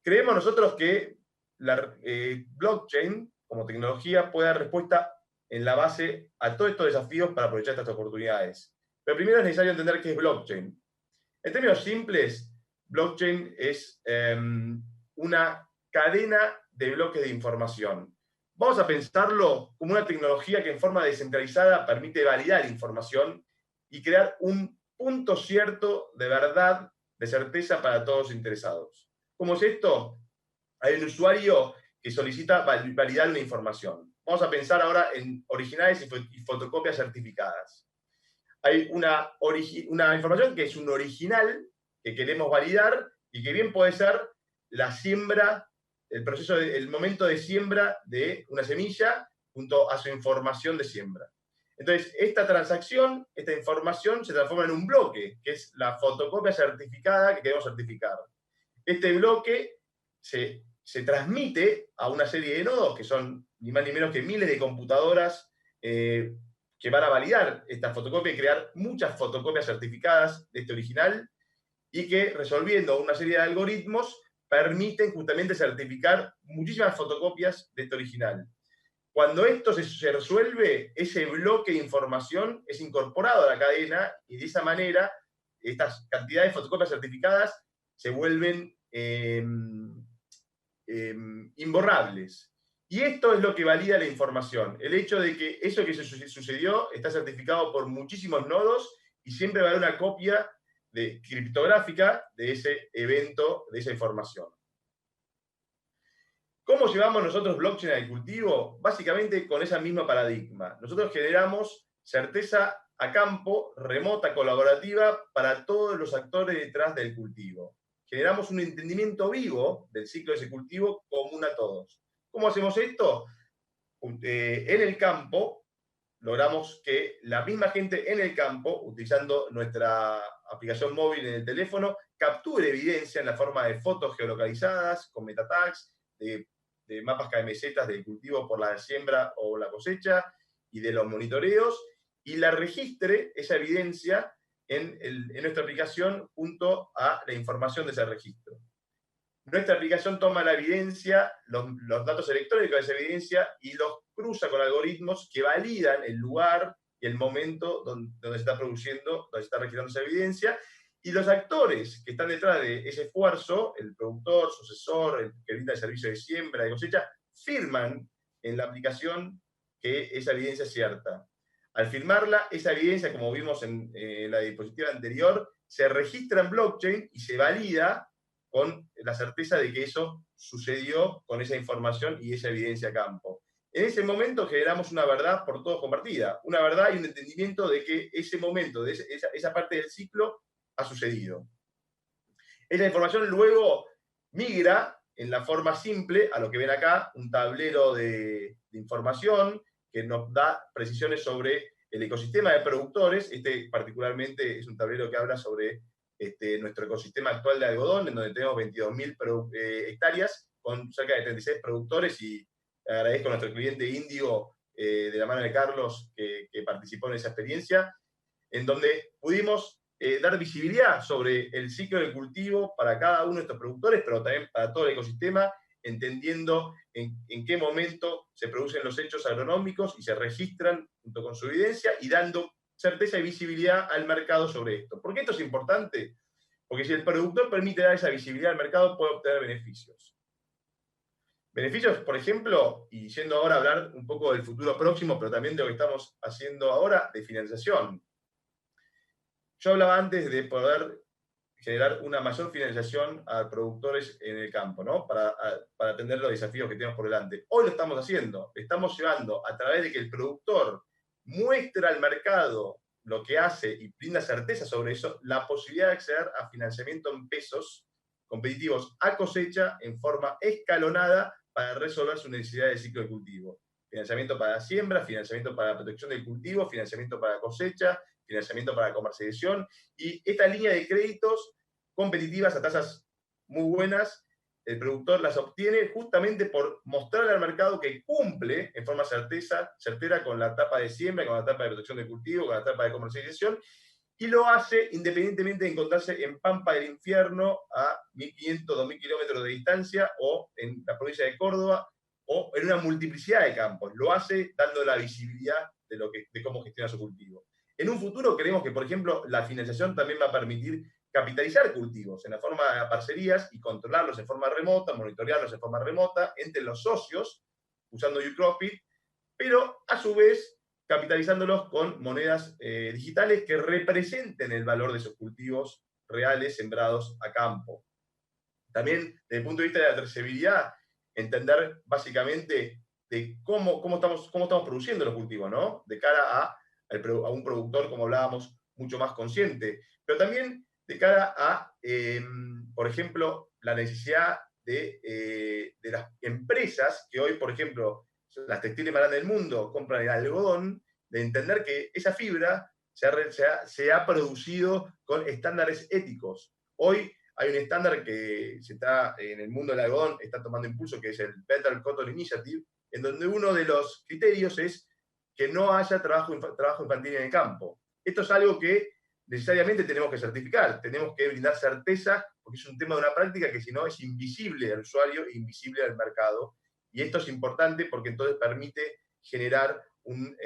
Creemos nosotros que la blockchain como tecnología puede dar respuesta en la base a todos estos desafíos para aprovechar estas oportunidades. Pero primero es necesario entender qué es blockchain. En términos simples, blockchain es una cadena de bloques de información. Vamos a pensarlo como una tecnología que en forma descentralizada permite validar información y crear un punto cierto de verdad, de certeza para todos los interesados. ¿Cómo es esto? Hay un usuario que solicita validar una información. Vamos a pensar ahora en originales y fotocopias certificadas. Hay una información que es un original que queremos validar y que bien puede ser la siembra, el momento de siembra de una semilla junto a su información de siembra. Entonces, esta transacción, esta información se transforma en un bloque, que es la fotocopia certificada que queremos certificar. Este bloque se transmite a una serie de nodos, que son ni más ni menos que miles de computadoras que van a validar esta fotocopia y crear muchas fotocopias certificadas de este original, y que, resolviendo una serie de algoritmos, permiten justamente certificar muchísimas fotocopias de este original. Cuando esto se resuelve, ese bloque de información es incorporado a la cadena y de esa manera estas cantidades de fotocopias certificadas se vuelven imborrables. Y esto es lo que valida la información. El hecho de que eso que sucedió está certificado por muchísimos nodos y siempre va a haber una copia criptográfica de ese evento, de esa información. ¿Cómo llevamos nosotros blockchain al cultivo? Básicamente con esa misma paradigma. Nosotros generamos certeza a campo, remota, colaborativa, para todos los actores detrás del cultivo. Generamos un entendimiento vivo del ciclo de ese cultivo común a todos. ¿Cómo hacemos esto? En el campo, logramos que la misma gente en el campo, utilizando nuestra aplicación móvil en el teléfono, capture evidencia en la forma de fotos geolocalizadas, con metatags, de mapas KMZ del cultivo por la siembra o la cosecha, y de los monitoreos, y la registre, esa evidencia, en nuestra aplicación junto a la información de ese registro. Nuestra aplicación toma la evidencia, los datos electrónicos de esa evidencia, y los cruza con algoritmos que validan el lugar y el momento donde se está produciendo, donde se está registrando esa evidencia, y los actores que están detrás de ese esfuerzo, el productor, su asesor, el que brinda el servicio de siembra, de cosecha, firman en la aplicación que esa evidencia es cierta. Al firmarla, esa evidencia, como vimos en la diapositiva anterior, se registra en blockchain y se valida con la certeza de que eso sucedió con esa información y esa evidencia a campo. En ese momento generamos una verdad por todos compartida, una verdad y un entendimiento de que ese momento, de esa parte del ciclo, ha sucedido. Esa información luego migra en la forma simple a lo que ven acá, un tablero de información que nos da precisiones sobre el ecosistema de productores. Este particularmente es un tablero que habla sobre nuestro ecosistema actual de algodón, en donde tenemos 22.000 hectáreas, con cerca de 36 productores, y agradezco a nuestro cliente Índigo, de la mano de Carlos, que participó en esa experiencia, en donde pudimos dar visibilidad sobre el ciclo del cultivo para cada uno de estos productores, pero también para todo el ecosistema, entendiendo en qué momento se producen los hechos agronómicos y se registran junto con su evidencia, y dando certeza y visibilidad al mercado sobre esto. ¿Por qué esto es importante? Porque si el productor permite dar esa visibilidad al mercado, puede obtener beneficios. Beneficios, por ejemplo, y yendo ahora a hablar un poco del futuro próximo, pero también de lo que estamos haciendo ahora, de financiación. Yo hablaba antes de poder generar una mayor financiación a productores en el campo, ¿no? Para atender los desafíos que tenemos por delante. Hoy lo estamos haciendo. Estamos llevando, a través de que el productor muestra al mercado lo que hace y brinda certeza sobre eso, la posibilidad de acceder a financiamiento en pesos competitivos a cosecha en forma escalonada para resolver sus necesidades de ciclo de cultivo. Financiamiento para siembra, financiamiento para la protección del cultivo, financiamiento para cosecha, financiamiento para comercialización, y esta línea de créditos competitivas a tasas muy buenas, el productor las obtiene justamente por mostrarle al mercado que cumple en forma certera con la etapa de siembra, con la etapa de protección del cultivo, con la etapa de comercialización, y lo hace independientemente de encontrarse en Pampa del Infierno a 1.500, 2.000 kilómetros de distancia, o en la provincia de Córdoba, o en una multiplicidad de campos. Lo hace dando la visibilidad de cómo gestiona su cultivo. En un futuro creemos que, por ejemplo, la financiación también va a permitir capitalizar cultivos en la forma de parcerías y controlarlos en forma remota, monitorearlos en forma remota entre los socios, usando YouCropit, pero a su vez capitalizándolos con monedas digitales que representen el valor de esos cultivos reales sembrados a campo. También, desde el punto de vista de la trazabilidad, entender básicamente de cómo estamos produciendo los cultivos, ¿no? De cara a un productor, como hablábamos, mucho más consciente, pero también de cara a, por ejemplo, la necesidad de las empresas que hoy, por ejemplo, las textiles más grandes del mundo compran el algodón, de entender que esa fibra se ha producido con estándares éticos. Hoy hay un estándar que en el mundo del algodón está tomando impulso, que es el Better Cotton Initiative, en donde uno de los criterios es que no haya trabajo infantil en el campo. Esto es algo que necesariamente tenemos que certificar, tenemos que brindar certeza, porque es un tema de una práctica que si no es invisible al usuario e invisible al mercado. Y esto es importante porque entonces permite generar un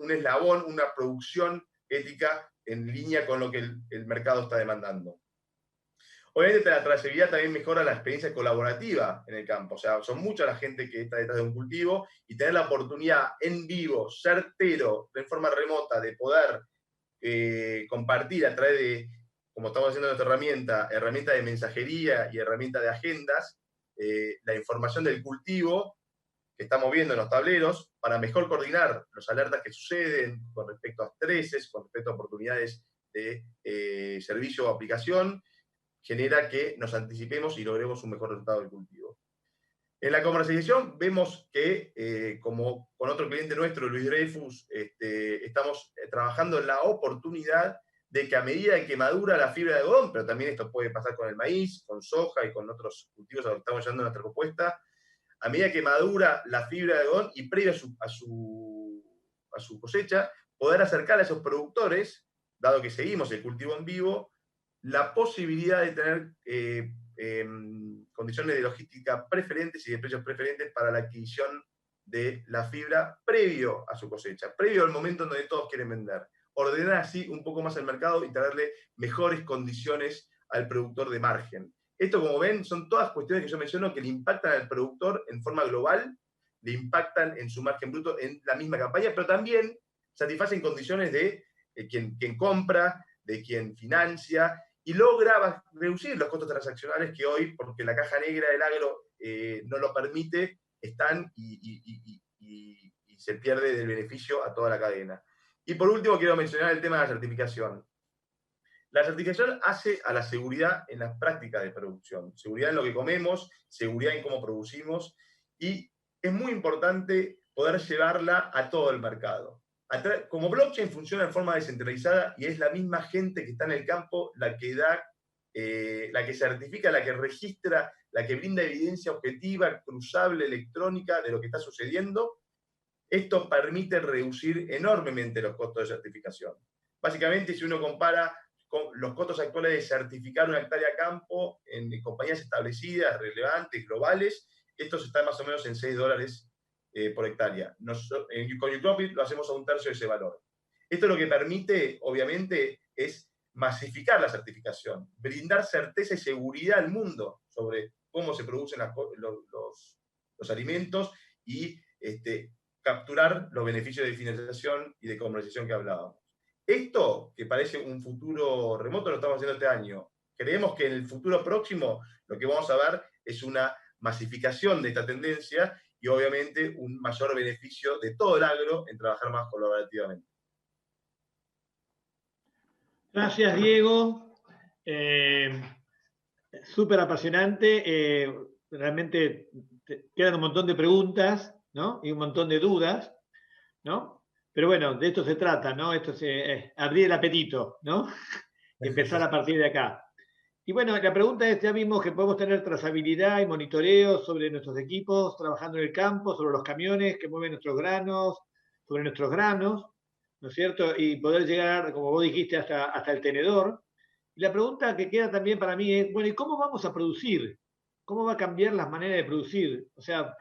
eslabón, una producción ética en línea con lo que el mercado está demandando. Obviamente la trazabilidad también mejora la experiencia colaborativa en el campo. O sea, son mucha la gente que está detrás de un cultivo, y tener la oportunidad en vivo, certero, de forma remota, de poder compartir a través de, como estamos haciendo en nuestra herramienta de mensajería y herramienta de agendas, la información del cultivo que estamos viendo en los tableros, para mejor coordinar los alertas que suceden con respecto a estreses, con respecto a oportunidades de servicio o aplicación, genera que nos anticipemos y logremos un mejor resultado del cultivo. En la comercialización vemos que, como con otro cliente nuestro, Luis Dreyfus, estamos trabajando en la oportunidad de que a medida que madura la fibra de algodón, pero también esto puede pasar con el maíz, con soja y con otros cultivos a los que estamos llevando en nuestra propuesta, a medida que madura la fibra de algodón y previo a su cosecha, poder acercar a esos productores, dado que seguimos el cultivo en vivo, la posibilidad de tener condiciones de logística preferentes y de precios preferentes para la adquisición de la fibra previo a su cosecha, previo al momento en donde todos quieren vender. Ordenar así un poco más el mercado y traerle mejores condiciones al productor de margen. Esto, como ven, son todas cuestiones que yo menciono que le impactan al productor en forma global, le impactan en su margen bruto en la misma campaña, pero también satisfacen condiciones de quien compra, de quien financia, y logra reducir los costos transaccionales que hoy, porque la caja negra del agro no lo permite, están y se pierde del beneficio a toda la cadena. Y por último, quiero mencionar el tema de la certificación. La certificación hace a la seguridad en las prácticas de producción, seguridad en lo que comemos, seguridad en cómo producimos, y es muy importante poder llevarla a todo el mercado. Como blockchain funciona en forma descentralizada y es la misma gente que está en el campo la que da, la que certifica, la que registra, la que brinda evidencia objetiva, cruzable, electrónica de lo que está sucediendo. Esto permite reducir enormemente los costos de certificación. Básicamente, si uno compara con los costos actuales de certificar una hectárea de campo en compañías establecidas, relevantes, globales, estos están más o menos en $6 por hectárea. Con Ucropit lo hacemos a 1/3 de ese valor. Esto lo que permite, obviamente, es masificar la certificación, brindar certeza y seguridad al mundo sobre cómo se producen los alimentos y capturar los beneficios de financiación y de comercialización que hablábamos. Esto, que parece un futuro remoto, lo estamos haciendo este año. Creemos que en el futuro próximo lo que vamos a ver es una masificación de esta tendencia y obviamente un mayor beneficio de todo el agro en trabajar más colaborativamente. Gracias, Diego. Súper apasionante. Realmente quedan un montón de preguntas, ¿no? Y un montón de dudas, ¿no? Pero bueno, de esto se trata, ¿no? Esto es abrir el apetito, ¿no? Empezar a partir de acá. Y bueno, la pregunta es, ya vimos que podemos tener trazabilidad y monitoreo sobre nuestros equipos, trabajando en el campo, sobre los camiones que mueven nuestros granos, sobre nuestros granos, ¿no es cierto? Y poder llegar, como vos dijiste, hasta el tenedor. Y la pregunta que queda también para mí es, bueno, ¿y cómo vamos a producir? ¿Cómo va a cambiar las maneras de producir? O sea,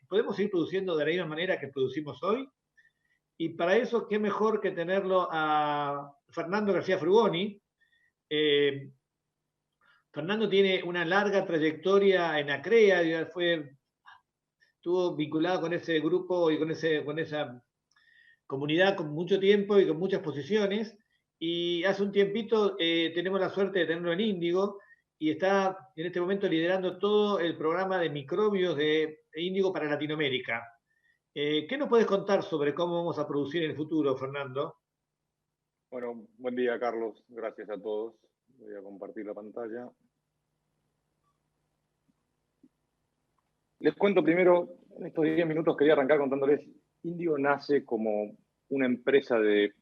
¿podemos seguir produciendo de la misma manera que producimos hoy? Y para eso, qué mejor que tenerlo a Fernando García Frugoni. Fernando tiene una larga trayectoria en ACREA, estuvo vinculado con ese grupo y con esa comunidad con mucho tiempo y con muchas posiciones. Y hace un tiempito tenemos la suerte de tenerlo en Índigo y está en este momento liderando todo el programa de microbios de Índigo para Latinoamérica. ¿Qué nos puedes contar sobre cómo vamos a producir en el futuro, Fernando? Bueno, buen día, Carlos. Gracias a todos. Voy a compartir la pantalla. Les cuento primero, en estos 10 minutos quería arrancar contándoles, Índigo nace como una empresa de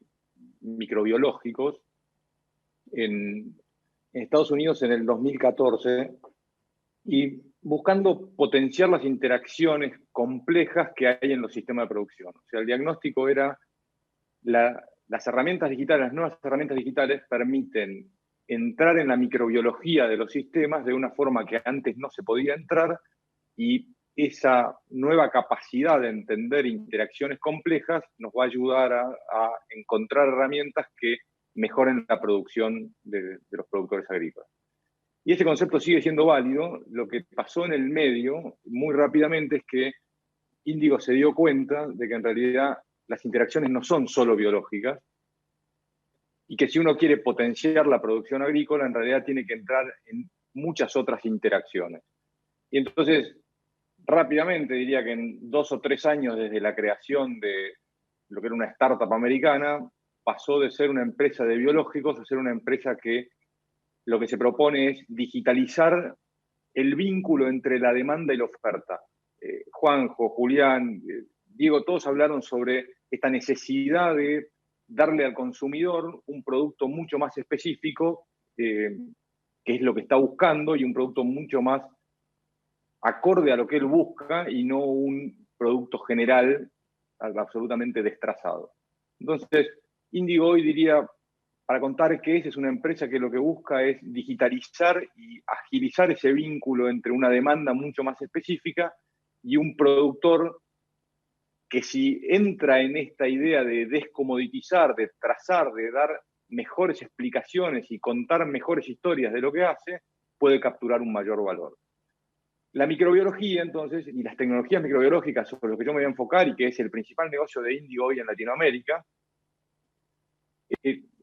microbiológicos en Estados Unidos en el 2014 y buscando potenciar las interacciones complejas que hay en los sistemas de producción. O sea, el diagnóstico era las herramientas digitales, las nuevas herramientas digitales permiten entrar en la microbiología de los sistemas de una forma que antes no se podía entrar y esa nueva capacidad de entender interacciones complejas nos va a ayudar a encontrar herramientas que mejoren la producción de los productores agrícolas. Y ese concepto sigue siendo válido. Lo que pasó en el medio, muy rápidamente, es que Índigo se dio cuenta de que en realidad las interacciones no son solo biológicas y que si uno quiere potenciar la producción agrícola, en realidad tiene que entrar en muchas otras interacciones. Y entonces, rápidamente, diría que en 2 o 3 años desde la creación de lo que era una startup americana, pasó de ser una empresa de biológicos a ser una empresa que lo que se propone es digitalizar el vínculo entre la demanda y la oferta. Juanjo, Julián, Diego, todos hablaron sobre esta necesidad de darle al consumidor un producto mucho más específico, que es lo que está buscando, y un producto mucho más acorde a lo que él busca y no un producto general absolutamente destrazado. Entonces, Indigo hoy diría, para contar qué es una empresa que lo que busca es digitalizar y agilizar ese vínculo entre una demanda mucho más específica y un productor que, si entra en esta idea de descomoditizar, de trazar, de dar mejores explicaciones y contar mejores historias de lo que hace, puede capturar un mayor valor. La microbiología, entonces, y las tecnologías microbiológicas sobre lo que yo me voy a enfocar y que es el principal negocio de Indigo hoy en Latinoamérica,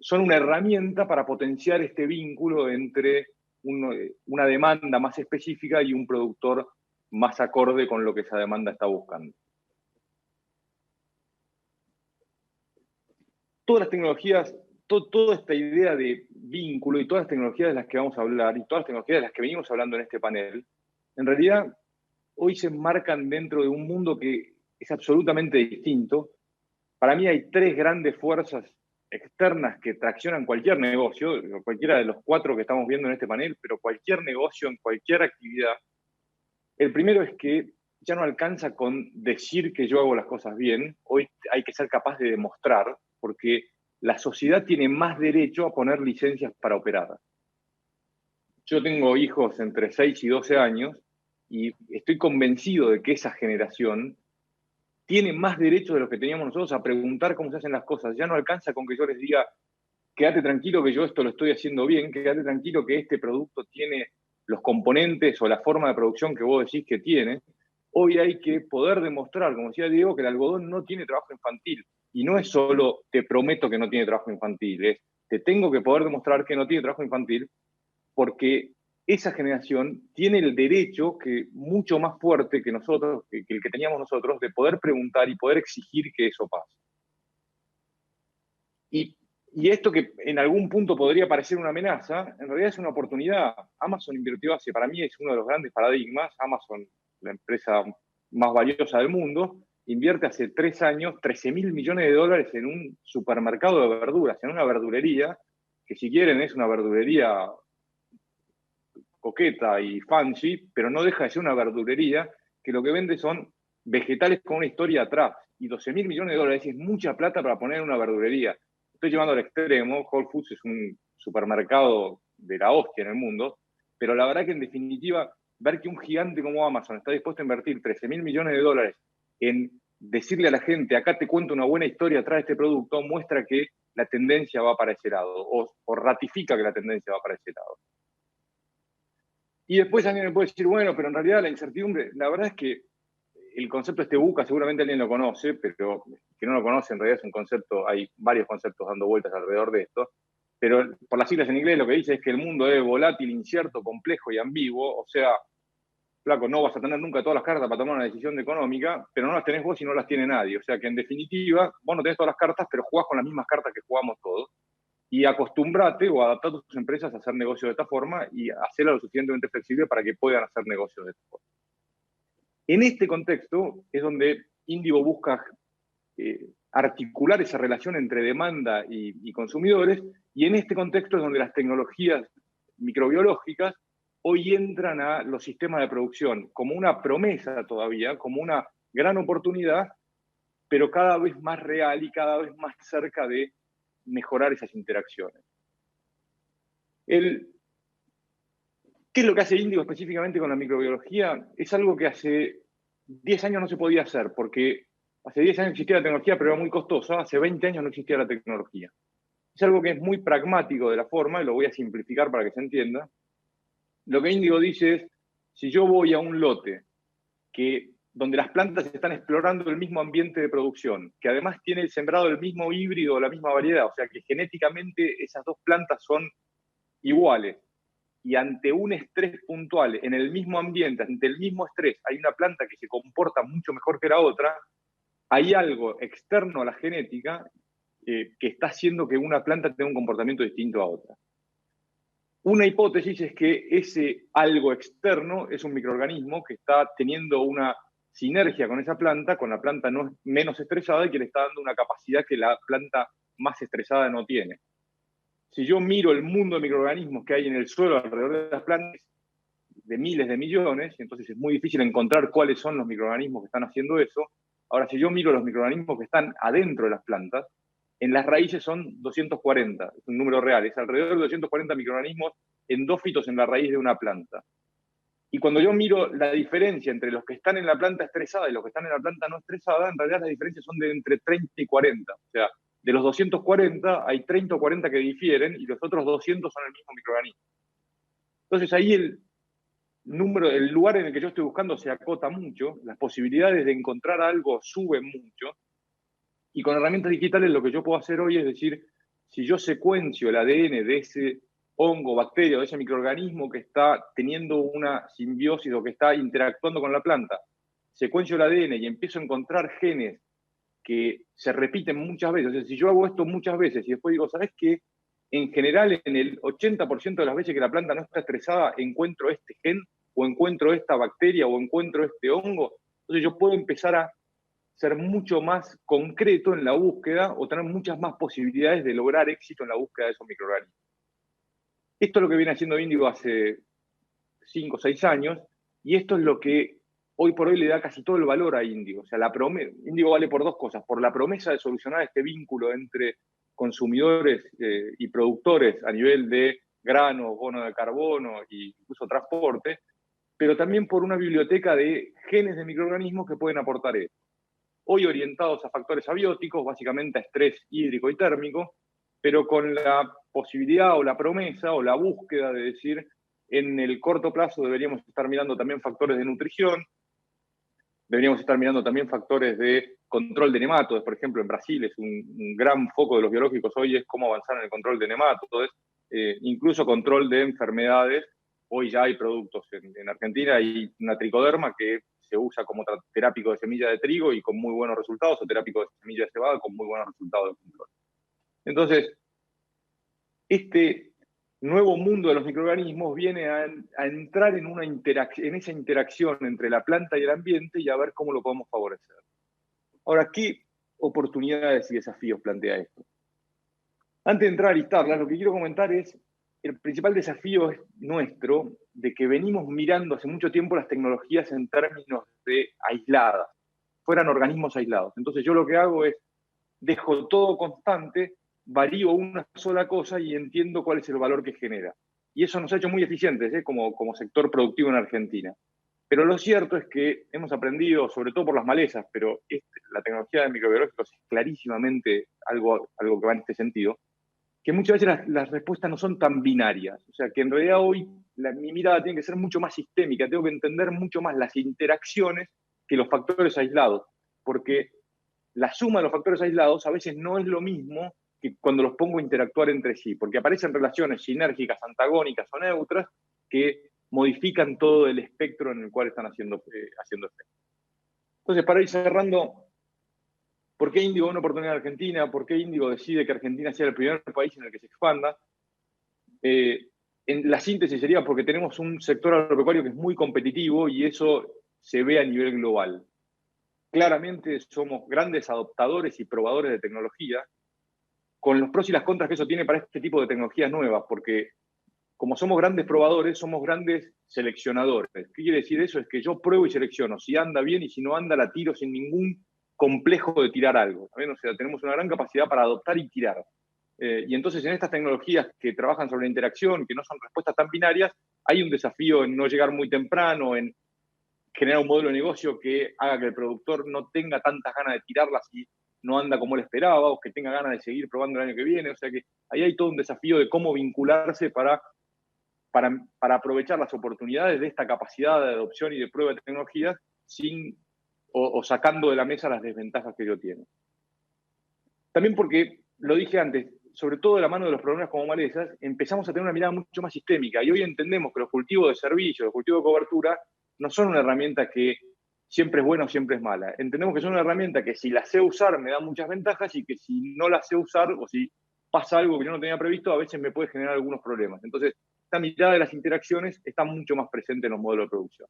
son una herramienta para potenciar este vínculo entre una demanda más específica y un productor más acorde con lo que esa demanda está buscando. Todas las tecnologías, toda esta idea de vínculo y todas las tecnologías de las que vamos a hablar y todas las tecnologías de las que venimos hablando en este panel, en realidad hoy se enmarcan dentro de un mundo que es absolutamente distinto. Para mí hay tres grandes fuerzas externas que traccionan cualquier negocio, cualquiera de los cuatro que estamos viendo en este panel, pero cualquier negocio en cualquier actividad. El primero es que ya no alcanza con decir que yo hago las cosas bien, hoy hay que ser capaz de demostrar, porque la sociedad tiene más derecho a poner licencias para operar. Yo tengo hijos entre 6 y 12 años y estoy convencido de que esa generación tiene más derecho de lo que teníamos nosotros a preguntar cómo se hacen las cosas. Ya no alcanza con que yo les diga, quédate tranquilo que yo esto lo estoy haciendo bien, quédate tranquilo que este producto tiene los componentes o la forma de producción que vos decís que tiene. Hoy hay que poder demostrar, como decía Diego, que el algodón no tiene trabajo infantil. Y no es solo te prometo que no tiene trabajo infantil, es te tengo que poder demostrar que no tiene trabajo infantil, porque esa generación tiene el derecho, que mucho más fuerte que nosotros, que el que teníamos nosotros, de poder preguntar y poder exigir que eso pase. Y esto, que en algún punto podría parecer una amenaza, en realidad es una oportunidad. Amazon invirtió para mí es uno de los grandes paradigmas. Amazon, la empresa más valiosa del mundo, invierte hace 3 años $13.000 millones en un supermercado de verduras, en una verdulería, que si quieren es una verdulería coqueta y fancy, pero no deja de ser una verdulería que lo que vende son vegetales con una historia atrás. Y $12.000 millones es mucha plata para poner en una verdulería. Estoy llevando al extremo, Whole Foods es un supermercado de la hostia en el mundo, pero la verdad que en definitiva, ver que un gigante como Amazon está dispuesto a invertir $13.000 millones en decirle a la gente, acá te cuento una buena historia atrás de este producto, muestra que la tendencia va para ese lado, o ratifica que la tendencia va para ese lado. Y después alguien me puede decir, bueno, pero en realidad la incertidumbre, la verdad es que el concepto este VUCA seguramente alguien lo conoce, pero que no lo conoce en realidad es un concepto, hay varios conceptos dando vueltas alrededor de esto, pero por las siglas en inglés lo que dice es que el mundo es volátil, incierto, complejo y ambiguo, o sea, flaco, no vas a tener nunca todas las cartas para tomar una decisión económica, pero no las tenés vos y no las tiene nadie, o sea que en definitiva vos no tenés todas las cartas, pero jugás con las mismas cartas que jugamos todos, y acostumbrate o adaptar tus empresas a hacer negocios de esta forma y hacerla lo suficientemente flexible para que puedan hacer negocios de esta forma. En este contexto es donde Indigo busca articular esa relación entre demanda y consumidores, y en este contexto es donde las tecnologías microbiológicas hoy entran a los sistemas de producción como una promesa todavía, como una gran oportunidad, pero cada vez más real y cada vez más cerca de mejorar esas interacciones. ¿Qué es lo que hace Indigo específicamente con la microbiología? Es algo que hace 10 años no se podía hacer, porque hace 10 años existía la tecnología, pero era muy costosa. Hace 20 años no existía la tecnología. Es algo que es muy pragmático de la forma, y lo voy a simplificar para que se entienda. Lo que Indigo dice es, si yo voy a un lote donde las plantas están explorando el mismo ambiente de producción, que además tiene sembrado el mismo híbrido, la misma variedad, o sea que genéticamente esas dos plantas son iguales, y ante un estrés puntual en el mismo ambiente, ante el mismo estrés, hay una planta que se comporta mucho mejor que la otra, hay algo externo a la genética que está haciendo que una planta tenga un comportamiento distinto a otra. Una hipótesis es que ese algo externo es un microorganismo que está teniendo una sinergia con esa planta, con la planta menos estresada, y que le está dando una capacidad que la planta más estresada no tiene. Si yo miro el mundo de microorganismos que hay en el suelo alrededor de las plantas, de miles de millones, entonces es muy difícil encontrar cuáles son los microorganismos que están haciendo eso. Ahora, si yo miro los microorganismos que están adentro de las plantas, en las raíces son 240, es un número real, es alrededor de 240 microorganismos endófitos en la raíz de una planta. Y cuando yo miro la diferencia entre los que están en la planta estresada y los que están en la planta no estresada, en realidad las diferencias son de entre 30 y 40. O sea, de los 240 hay 30 o 40 que difieren y los otros 200 son el mismo microorganismo. Entonces ahí el lugar en el que yo estoy buscando se acota mucho, las posibilidades de encontrar algo suben mucho, y con herramientas digitales lo que yo puedo hacer hoy es decir, si yo secuencio el ADN de ese hongo, bacteria, de ese microorganismo que está teniendo una simbiosis o que está interactuando con la planta, secuencio el ADN y empiezo a encontrar genes que se repiten muchas veces. O sea, si yo hago esto muchas veces y después digo, ¿sabes qué? En general, en el 80% de las veces que la planta no está estresada, encuentro este gen, o encuentro esta bacteria, o encuentro este hongo. Entonces yo puedo empezar a ser mucho más concreto en la búsqueda o tener muchas más posibilidades de lograr éxito en la búsqueda de esos microorganismos. Esto es lo que viene haciendo Índigo hace 5 o 6 años, y esto es lo que hoy por hoy le da casi todo el valor a Índigo. O sea, Índigo vale por dos cosas: por la promesa de solucionar este vínculo entre consumidores y productores a nivel de granos, bono de carbono e incluso transporte, pero también por una biblioteca de genes de microorganismos que pueden aportar esto. Hoy orientados a factores abióticos, básicamente a estrés hídrico y térmico, pero con la posibilidad o la promesa o la búsqueda de decir, en el corto plazo deberíamos estar mirando también factores de nutrición, deberíamos estar mirando también factores de control de nematodes. Por ejemplo, en Brasil es un gran foco de los biológicos hoy, es cómo avanzar en el control de nematodes, incluso control de enfermedades. Hoy ya hay productos en Argentina, hay una tricoderma que se usa como terápico de semilla de trigo y con muy buenos resultados, o terápico de semilla de cebada con muy buenos resultados de control. Entonces, este nuevo mundo de los microorganismos viene a entrar en esa interacción entre la planta y el ambiente y a ver cómo lo podemos favorecer. Ahora, ¿qué oportunidades y desafíos plantea esto? Antes de entrar a listarlas, lo que quiero comentar es el principal desafío es nuestro, de que venimos mirando hace mucho tiempo las tecnologías en términos de aisladas, fueran organismos aislados. Entonces yo lo que hago es, dejo todo constante, varío una sola cosa y entiendo cuál es el valor que genera. Y eso nos ha hecho muy eficientes como sector productivo en Argentina. Pero lo cierto es que hemos aprendido, sobre todo por las malezas, pero la tecnología de microbiológicos es clarísimamente algo que va en este sentido, que muchas veces las respuestas no son tan binarias. O sea, que en realidad hoy mi mirada tiene que ser mucho más sistémica, tengo que entender mucho más las interacciones que los factores aislados, porque la suma de los factores aislados a veces no es lo mismo que cuando los pongo a interactuar entre sí, porque aparecen relaciones sinérgicas, antagónicas o neutras que modifican todo el espectro en el cual están haciendo efecto. Entonces, para ir cerrando, ¿por qué Índigo una oportunidad en Argentina? ¿Por qué Índigo decide que Argentina sea el primer país en el que se expanda? En la síntesis sería porque tenemos un sector agropecuario que es muy competitivo y eso se ve a nivel global. Claramente somos grandes adoptadores y probadores de tecnología, con los pros y las contras que eso tiene para este tipo de tecnologías nuevas, porque como somos grandes probadores, somos grandes seleccionadores. ¿Qué quiere decir eso? Es que yo pruebo y selecciono. Si anda bien y si no anda, la tiro sin ningún complejo de tirar algo. ¿Saben? O sea, tenemos una gran capacidad para adoptar y tirar. Y entonces en estas tecnologías que trabajan sobre la interacción, que no son respuestas tan binarias, hay un desafío en no llegar muy temprano, en generar un modelo de negocio que haga que el productor no tenga tantas ganas de tirarlas y no anda como él esperaba, o que tenga ganas de seguir probando el año que viene. O sea que ahí hay todo un desafío de cómo vincularse para aprovechar las oportunidades de esta capacidad de adopción y de prueba de tecnologías o sacando de la mesa las desventajas que ello tiene. También porque, lo dije antes, sobre todo de la mano de los problemas como malezas, empezamos a tener una mirada mucho más sistémica y hoy entendemos que los cultivos de servicio, los cultivos de cobertura, no son una herramienta que siempre es buena o siempre es mala. Entendemos que son una herramienta que si la sé usar me da muchas ventajas y que si no la sé usar o si pasa algo que yo no tenía previsto, a veces me puede generar algunos problemas. Entonces, esta mirada de las interacciones está mucho más presente en los modelos de producción.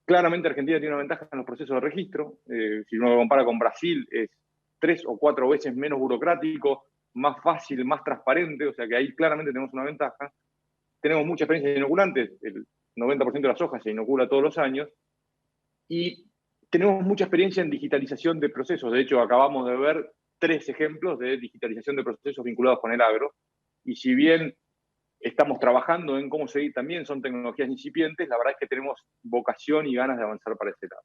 Claramente Argentina tiene una ventaja en los procesos de registro. Si uno lo compara con Brasil, es 3 o 4 veces menos burocrático, más fácil, más transparente, o sea que ahí claramente tenemos una ventaja. Tenemos mucha experiencia de inoculantes, el 90% de la soja se inocula todos los años, y tenemos mucha experiencia en digitalización de procesos. De hecho, acabamos de ver 3 ejemplos de digitalización de procesos vinculados con el agro, y si bien estamos trabajando en cómo seguir, también son tecnologías incipientes, la verdad es que tenemos vocación y ganas de avanzar para ese lado.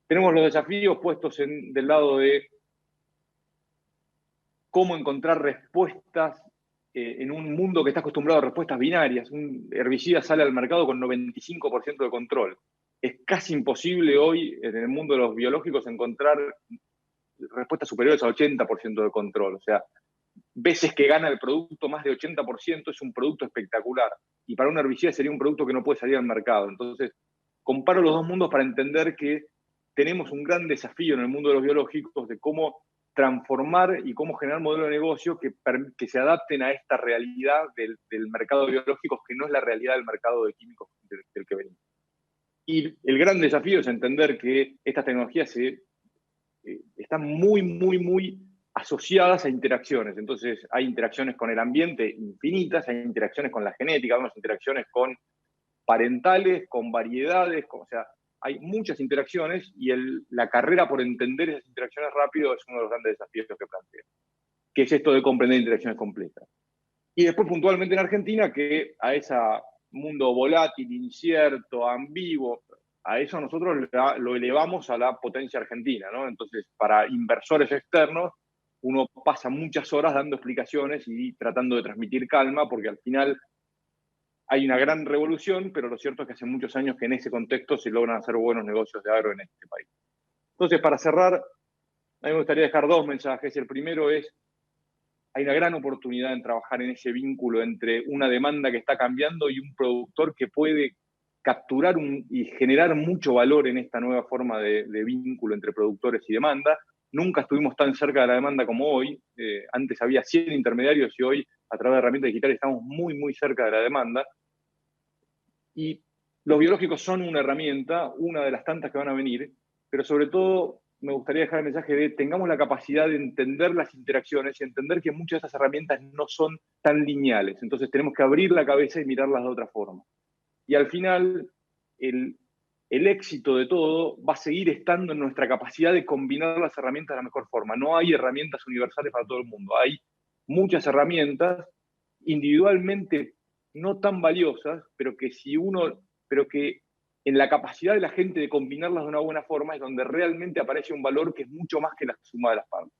Tenemos los desafíos puestos del lado de cómo encontrar respuestas en un mundo que está acostumbrado a respuestas binarias. Un herbicida sale al mercado con 95% de control. Es casi imposible hoy, en el mundo de los biológicos, encontrar respuestas superiores al 80% de control. O sea, veces que gana el producto más de 80% es un producto espectacular. Y para un herbicida sería un producto que no puede salir al mercado. Entonces, comparo los dos mundos para entender que tenemos un gran desafío en el mundo de los biológicos de cómo transformar y cómo generar modelos de negocio que se adapten a esta realidad del mercado de biológicos, que no es la realidad del mercado de químicos del que venimos. Y el gran desafío es entender que estas tecnologías están muy asociadas a interacciones. Entonces, hay interacciones con el ambiente infinitas, hay interacciones con la genética, vemos interacciones con parentales, con variedades, o sea, hay muchas interacciones y la carrera por entender esas interacciones rápido es uno de los grandes desafíos que planteo, que es esto de comprender interacciones complejas. Y después puntualmente en Argentina, que a ese mundo volátil, incierto, ambiguo, a eso nosotros lo elevamos a la potencia argentina, ¿no? Entonces, para inversores externos, uno pasa muchas horas dando explicaciones y tratando de transmitir calma, porque al final hay una gran revolución, pero lo cierto es que hace muchos años que en ese contexto se logran hacer buenos negocios de agro en este país. Entonces, para cerrar, a mí me gustaría dejar 2 mensajes. El primero es, hay una gran oportunidad en trabajar en ese vínculo entre una demanda que está cambiando y un productor que puede capturar y generar mucho valor en esta nueva forma de vínculo entre productores y demanda. Nunca estuvimos tan cerca de la demanda como hoy. Antes había 100 intermediarios y hoy, a través de herramientas digitales, estamos muy cerca de la demanda. Y los biológicos son una herramienta, una de las tantas que van a venir, pero sobre todo me gustaría dejar el mensaje de tengamos la capacidad de entender las interacciones y entender que muchas de estas herramientas no son tan lineales. Entonces tenemos que abrir la cabeza y mirarlas de otra forma. Y al final, el éxito de todo va a seguir estando en nuestra capacidad de combinar las herramientas de la mejor forma. No hay herramientas universales para todo el mundo. Hay muchas herramientas individualmente no tan valiosas, pero que en la capacidad de la gente de combinarlas de una buena forma es donde realmente aparece un valor que es mucho más que la suma de las partes.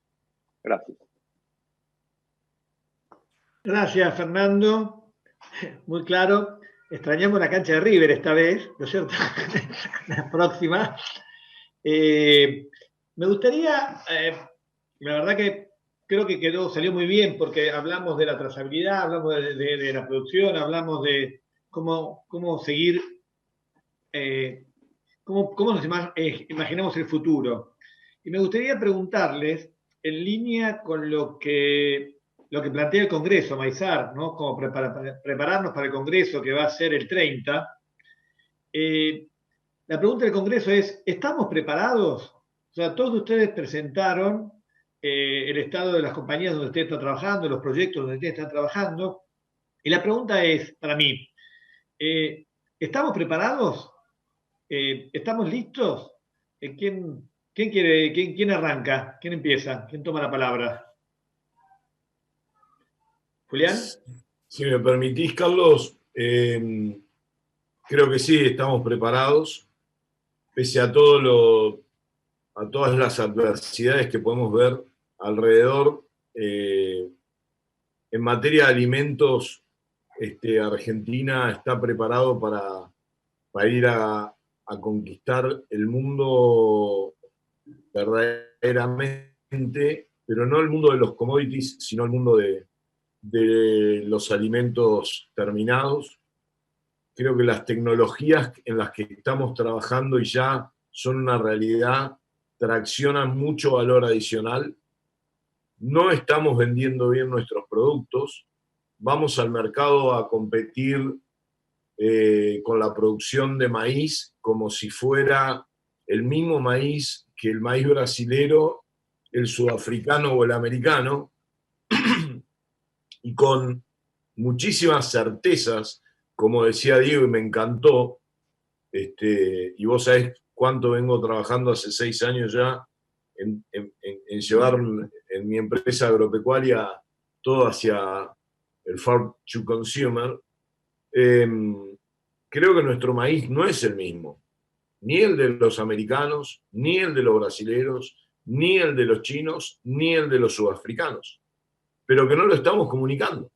Gracias. Gracias, Fernando. Muy claro. Extrañamos la cancha de River esta vez, ¿no es cierto? La próxima. Me gustaría, la verdad que creo que salió muy bien, porque hablamos de la trazabilidad, hablamos de la producción, hablamos de cómo seguir, cómo nos imaginamos el futuro. Y me gustaría preguntarles, en línea con lo que plantea el Congreso, Maizar, ¿no? Como prepararnos para el Congreso que va a ser el 30. La pregunta del Congreso es, ¿estamos preparados? O sea, todos ustedes presentaron el estado de las compañías donde ustedes están trabajando, los proyectos donde ustedes están trabajando. Y la pregunta es, para mí, ¿estamos preparados? ¿Estamos listos? ¿Quién arranca? ¿Quién empieza? ¿Quién toma la palabra? ¿Julián? Si me permitís, Carlos, creo que sí, estamos preparados, pese a todas las adversidades que podemos ver alrededor. En materia de alimentos, Argentina está preparado para ir a conquistar el mundo verdaderamente, pero no el mundo de los commodities, sino el mundo de los alimentos terminados. Creo que las tecnologías en las que estamos trabajando y ya son una realidad, traccionan mucho valor adicional. No estamos vendiendo bien nuestros productos. Vamos al mercado a competir con la producción de maíz como si fuera el mismo maíz que el maíz brasilero el sudafricano o el americano, y con muchísimas certezas, como decía Diego, y me encantó, y vos sabés cuánto vengo trabajando hace 6 años ya en llevar en mi empresa agropecuaria todo hacia el farm to consumer. Creo que nuestro maíz no es el mismo, ni el de los americanos, ni el de los brasileros, ni el de los chinos, ni el de los sudafricanos, pero que no lo estamos comunicando.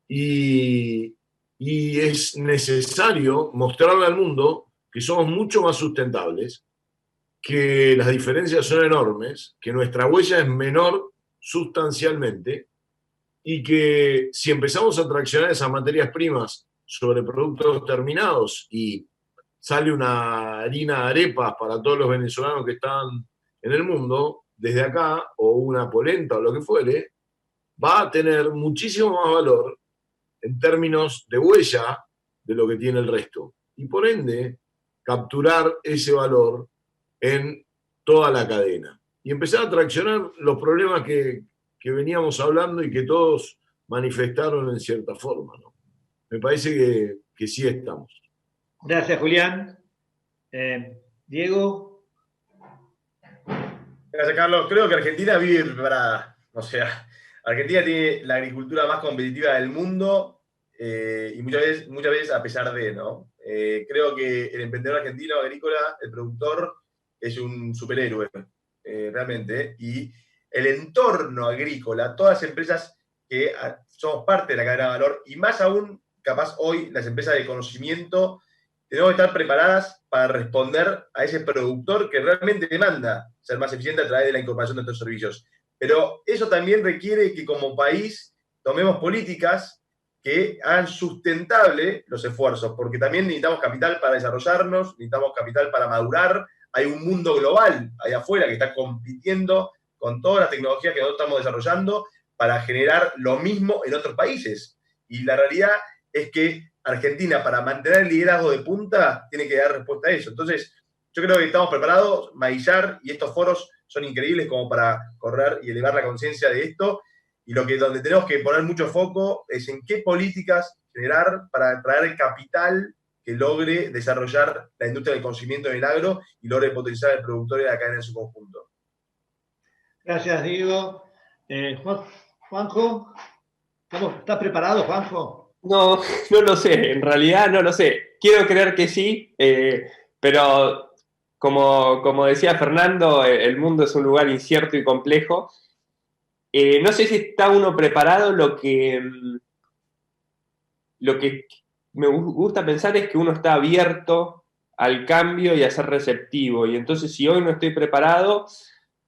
Y es necesario mostrarle al mundo que somos mucho más sustentables, que las diferencias son enormes, que nuestra huella es menor sustancialmente, y que si empezamos a traccionar esas materias primas sobre productos terminados y sale una harina de arepas para todos los venezolanos que están en el mundo, desde acá, o una polenta o lo que fuere, va a tener muchísimo más valor en términos de huella de lo que tiene el resto. Y por ende, capturar ese valor en toda la cadena. Y empezar a traccionar los problemas que veníamos hablando y que todos manifestaron en cierta forma, ¿no? Me parece que sí estamos. Gracias, Julián. Diego. Gracias, Carlos. Creo que Argentina vive preparada. O sea, Argentina tiene la agricultura más competitiva del mundo y muchas veces a pesar de, ¿no? Creo que el emprendedor argentino agrícola, el productor, es un superhéroe, realmente. Y el entorno agrícola, todas las empresas que somos parte de la cadena de valor, y más aún, capaz hoy, las empresas de conocimiento, tenemos que estar preparadas para responder a ese productor que realmente demanda ser más eficiente a través de la incorporación de estos servicios. Pero eso también requiere que como país tomemos políticas que hagan sustentable los esfuerzos, porque también necesitamos capital para desarrollarnos, necesitamos capital para madurar. Hay un mundo global allá afuera que está compitiendo con todas las tecnologías que nosotros estamos desarrollando para generar lo mismo en otros países. Y la realidad es que Argentina, para mantener el liderazgo de punta, tiene que dar respuesta a eso. Entonces, yo creo que estamos preparados. Maillar y estos foros son increíbles como para correr y elevar la conciencia de esto. Y donde tenemos que poner mucho foco es en qué políticas generar para traer el capital que logre desarrollar la industria del conocimiento en el agro y logre potenciar al productor y a la cadena en su conjunto. Gracias, Diego. Juanjo, ¿estás preparado, Juanjo? No, no lo sé, en realidad no lo sé. Quiero creer que sí, pero como decía Fernando, el mundo es un lugar incierto y complejo. No sé si está uno preparado. Lo que me gusta pensar es que uno está abierto al cambio y a ser receptivo. Y entonces, si hoy no estoy preparado,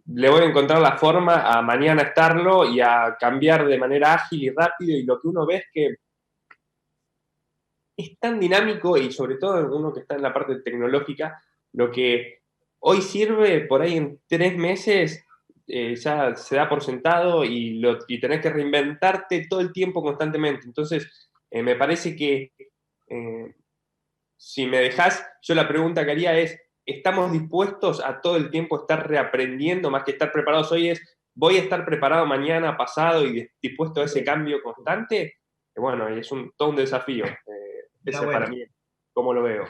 le voy a encontrar la forma a mañana estarlo y a cambiar de manera ágil y rápido. Y lo que uno ve es que es tan dinámico, y sobre todo uno que está en la parte tecnológica, lo que hoy sirve por ahí en 3 meses ya se da por sentado y tenés que reinventarte todo el tiempo constantemente. Entonces, me parece que si me dejás, yo la pregunta que haría es, ¿estamos dispuestos a todo el tiempo estar reaprendiendo más que estar preparados hoy? ¿Voy a estar preparado mañana, pasado y dispuesto a ese cambio constante? Bueno, es todo un desafío. Ese bueno. Para mí, ¿cómo lo veo?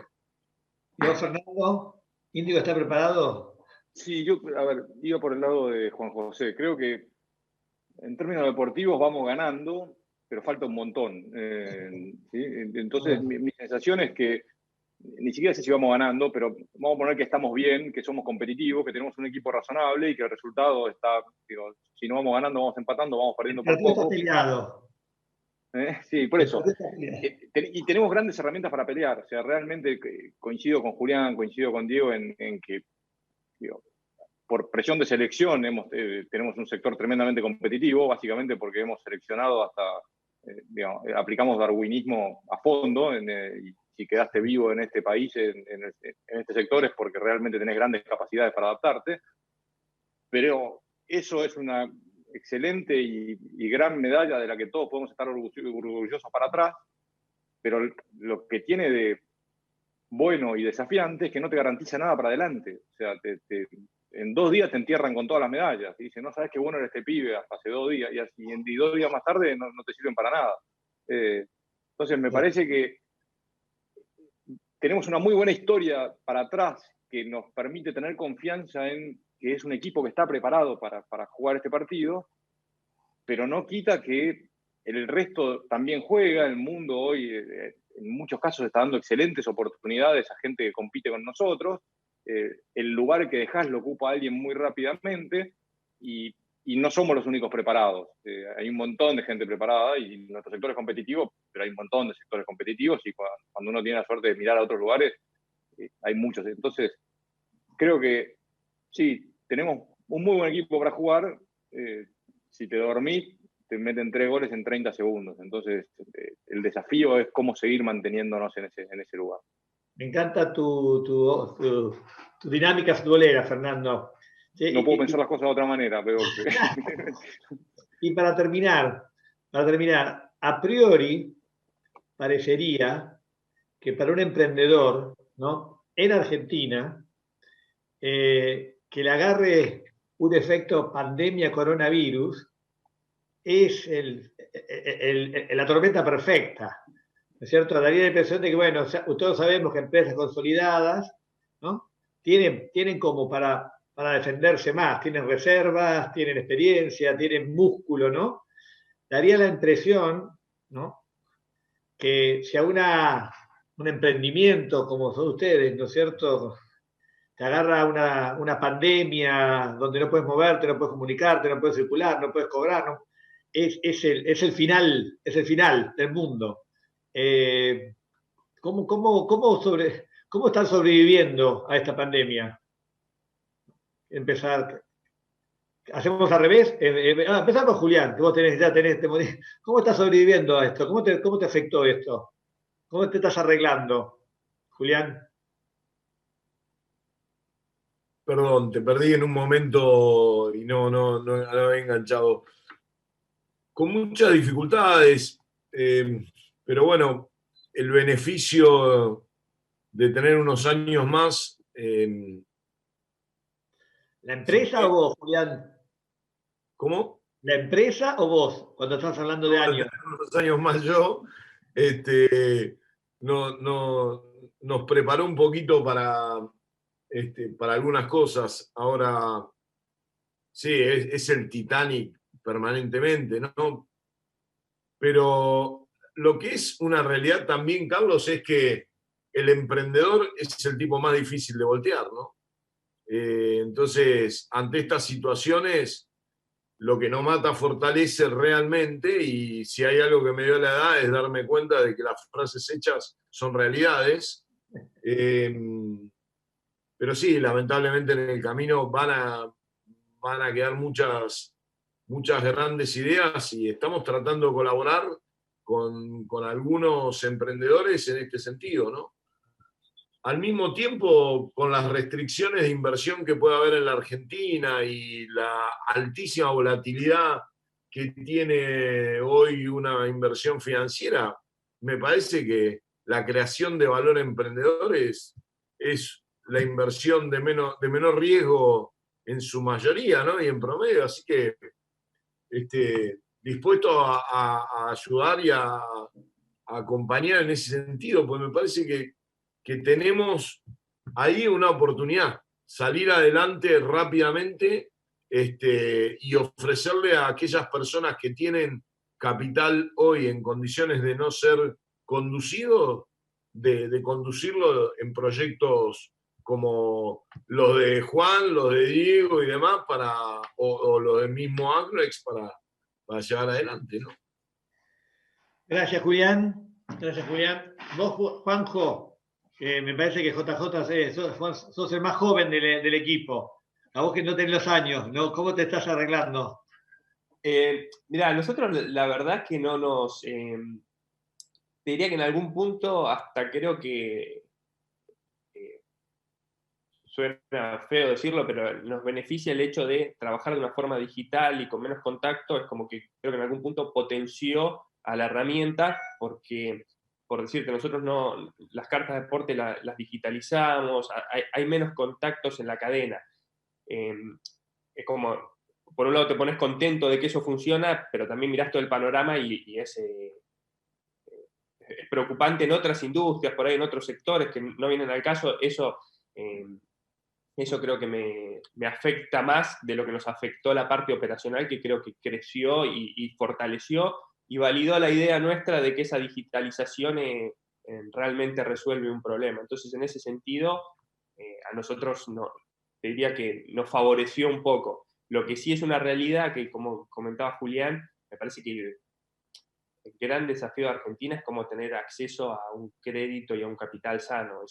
¿Y vos, Fernando? ¿Índigo está preparado? Sí, iba por el lado de Juan José. Creo que en términos deportivos vamos ganando, pero falta un montón. ¿Sí? Entonces, mi sensación es que ni siquiera sé si vamos ganando, pero vamos a poner que estamos bien, que somos competitivos, que tenemos un equipo razonable y que el resultado está, si no vamos ganando, vamos empatando, vamos perdiendo por poco. Está peleado. Sí, por eso. Y tenemos grandes herramientas para pelear. O sea, realmente coincido con Julián, coincido con Diego en que por presión de selección tenemos un sector tremendamente competitivo, básicamente porque hemos seleccionado hasta, aplicamos darwinismo a fondo, y si quedaste vivo en este país, en este sector, es porque realmente tenés grandes capacidades para adaptarte. Pero eso es una excelente y gran medalla de la que todos podemos estar orgullosos para atrás, pero lo que tiene de bueno y desafiante es que no te garantiza nada para adelante. O sea, te en 2 días te entierran con todas las medallas. Y dicen, no sabes qué bueno era este pibe hasta hace 2 días, y 2 días más tarde no te sirven para nada. Entonces me parece que tenemos una muy buena historia para atrás que nos permite tener confianza en que es un equipo que está preparado para jugar este partido, pero no quita que el resto también juega. El mundo hoy, en muchos casos, está dando excelentes oportunidades a gente que compite con nosotros. El lugar que dejás lo ocupa alguien muy rápidamente y no somos los únicos preparados. Hay un montón de gente preparada y nuestro sector es competitivo, pero hay un montón de sectores competitivos y cuando uno tiene la suerte de mirar a otros lugares, hay muchos. Entonces, creo que sí, tenemos un muy buen equipo para jugar. Si te dormís, te meten 3 goles en 30 segundos. Entonces, el desafío es cómo seguir manteniéndonos en ese lugar. Me encanta tu dinámica futbolera, Fernando. Sí, no puedo pensar las cosas de otra manera, pero... Y para terminar, a priori parecería que para un emprendedor, ¿no?, en Argentina, que le agarre un efecto pandemia coronavirus es la tormenta perfecta, ¿no es cierto? Daría la impresión de que, bueno, todos sabemos que empresas consolidadas, ¿no?, tienen como para defenderse más, tienen reservas, tienen experiencia, tienen músculo, ¿no? Daría la impresión, ¿no?, que si a un emprendimiento como son ustedes, ¿no es cierto?, te agarra una pandemia donde no puedes moverte, no puedes comunicarte, no puedes circular, no puedes cobrar, ¿no? Es el final del mundo. ¿Cómo están sobreviviendo a esta pandemia? Hacemos al revés. Empezamos, Julián, que vos ¿cómo estás sobreviviendo a esto? ¿Cómo te afectó esto? ¿Cómo te estás arreglando, Julián? Perdón, te perdí en un momento y no había enganchado. Con muchas dificultades, pero bueno, el beneficio de tener unos años más. ¿La empresa o vos, Julián? ¿Cómo? ¿La empresa o vos, cuando estás hablando de años? Unos años más yo, nos preparó un poquito para algunas cosas. Ahora, sí, es el Titanic permanentemente, ¿no? Pero lo que es una realidad también, Carlos, es que el emprendedor es el tipo más difícil de voltear, ¿no? Entonces, ante estas situaciones, lo que no mata fortalece realmente, y si hay algo que me dio la edad es darme cuenta de que las frases hechas son realidades. Pero sí, lamentablemente en el camino van a quedar muchas grandes ideas y estamos tratando de colaborar con algunos emprendedores en este sentido, ¿no? Al mismo tiempo, con las restricciones de inversión que puede haber en la Argentina y la altísima volatilidad que tiene hoy una inversión financiera, me parece que la creación de valor emprendedor es la inversión de menor riesgo en su mayoría, ¿no?, y en promedio. Así que dispuesto a ayudar y a acompañar en ese sentido, pues me parece que tenemos ahí una oportunidad, salir adelante rápidamente y ofrecerle a aquellas personas que tienen capital hoy en condiciones de no ser conducido, de conducirlo en proyectos como los de Juan, los de Diego y demás, o los del mismo Agnex para llevar adelante, ¿no? Gracias, Julián. Gracias, Julián. Vos, Juanjo, que me parece que JJ sos el más joven del equipo. A vos que no tenés los años, ¿no? ¿Cómo te estás arreglando? Mirá, nosotros la verdad que no nos... te diría que en algún punto hasta creo que... suena feo decirlo, pero nos beneficia el hecho de trabajar de una forma digital y con menos contacto. Es como que creo que en algún punto potenció a la herramienta, porque, por decirte, nosotros las cartas de deporte las digitalizamos, hay menos contactos en la cadena. es como, por un lado te pones contento de que eso funciona, pero también mirás todo el panorama y es preocupante en otras industrias, por ahí en otros sectores que no vienen al caso. Eso creo que me afecta más de lo que nos afectó la parte operacional, que creo que creció y fortaleció y validó la idea nuestra de que esa digitalización realmente resuelve un problema. Entonces, en ese sentido, a nosotros te diría que nos favoreció un poco. Lo que sí es una realidad que, como comentaba Julián, me parece que el gran desafío de Argentina es cómo tener acceso a un crédito y a un capital sano.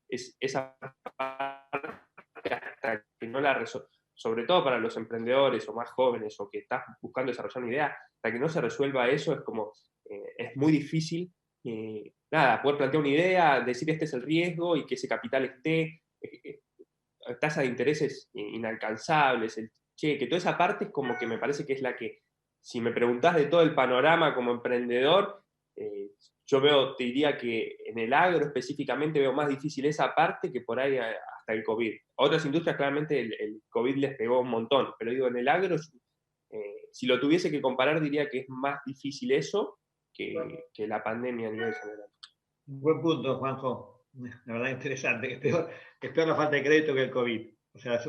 Esa parte, hasta que no la resuelva, sobre todo para los emprendedores o más jóvenes o que están buscando desarrollar una idea, hasta que no se resuelva eso es como, es muy difícil, poder plantear una idea, decir este es el riesgo y que ese capital esté, tasa de intereses inalcanzables, que toda esa parte es como que me parece que es la que, si me preguntás de todo el panorama como emprendedor, yo te diría que en el agro específicamente veo más difícil esa parte que por ahí hasta el COVID. A otras industrias claramente el COVID les pegó un montón, pero digo, en el agro, si lo tuviese que comparar, diría que es más difícil eso que la pandemia a nivel general. Un buen punto, Juanjo. La verdad interesante. Es peor la falta de crédito que el COVID. O sea,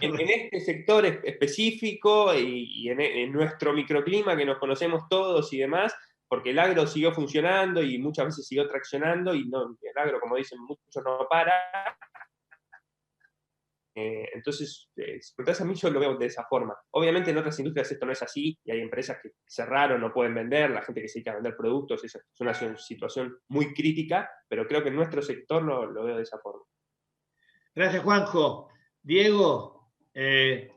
en este sector específico y en nuestro microclima que nos conocemos todos y demás, porque el agro siguió funcionando y muchas veces siguió traccionando y el agro, como dicen muchos, no para. Entonces, a mí yo lo veo de esa forma. Obviamente en otras industrias esto no es así y hay empresas que cerraron, no pueden vender, la gente que se dedica a vender productos, es una situación muy crítica, pero creo que en nuestro sector lo veo de esa forma. Gracias, Juanjo. Diego,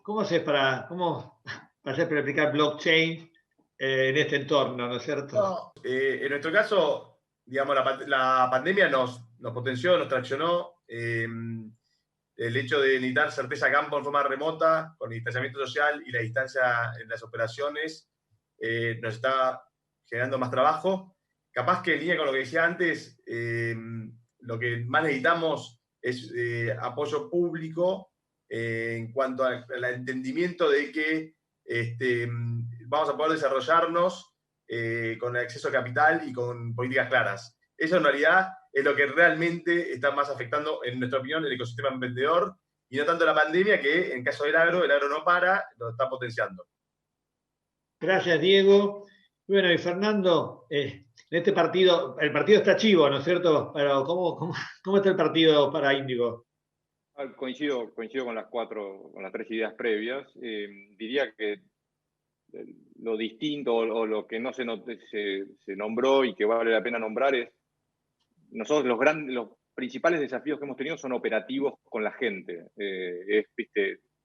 ¿cómo haces para aplicar blockchain en este entorno, ¿no es cierto? No, en nuestro caso, digamos, la pandemia nos potenció, nos traccionó. El hecho de necesitar certeza a campo en forma remota, con el distanciamiento social y la distancia en las operaciones, nos está generando más trabajo. Capaz que en línea con lo que decía antes, lo que más necesitamos es apoyo público en cuanto al entendimiento de que vamos a poder desarrollarnos con acceso a capital y con políticas claras. Eso en realidad es lo que realmente está más afectando, en nuestra opinión, el ecosistema emprendedor, y no tanto la pandemia, que en caso del agro no para, lo está potenciando. Gracias, Diego. Bueno, y Fernando, en este partido, el partido está chivo, ¿no es cierto? Pero ¿cómo está el partido para Índigo? Coincido con las tres ideas previas. Diría que lo distinto o lo que no se nombró y que vale la pena nombrar es, nosotros los principales desafíos que hemos tenido son operativos con la gente.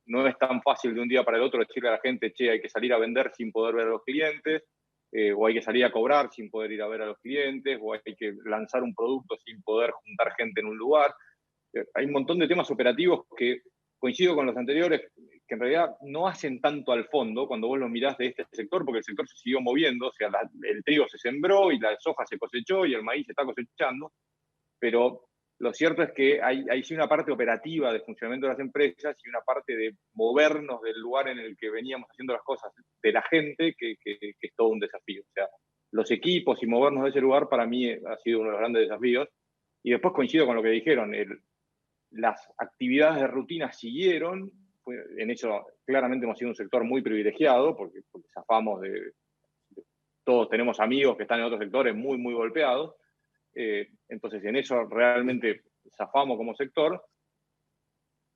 No es tan fácil de un día para el otro decirle a la gente, che, hay que salir a vender sin poder ver a los clientes, o hay que salir a cobrar sin poder ir a ver a los clientes, o hay que lanzar un producto sin poder juntar gente en un lugar. Hay un montón de temas operativos que coincido con los anteriores, que en realidad no hacen tanto al fondo cuando vos lo mirás de este sector, porque el sector se siguió moviendo, o sea, el trigo se sembró y la soja se cosechó y el maíz se está cosechando, pero lo cierto es que hay sí una parte operativa de funcionamiento de las empresas y una parte de movernos del lugar en el que veníamos haciendo las cosas de la gente, que es todo un desafío. O sea, los equipos y movernos de ese lugar para mí ha sido uno de los grandes desafíos. Y después coincido con lo que dijeron, las actividades de rutina siguieron. En eso claramente hemos sido un sector muy privilegiado porque zafamos todos tenemos amigos que están en otros sectores muy, muy golpeados. Entonces en eso realmente zafamos como sector.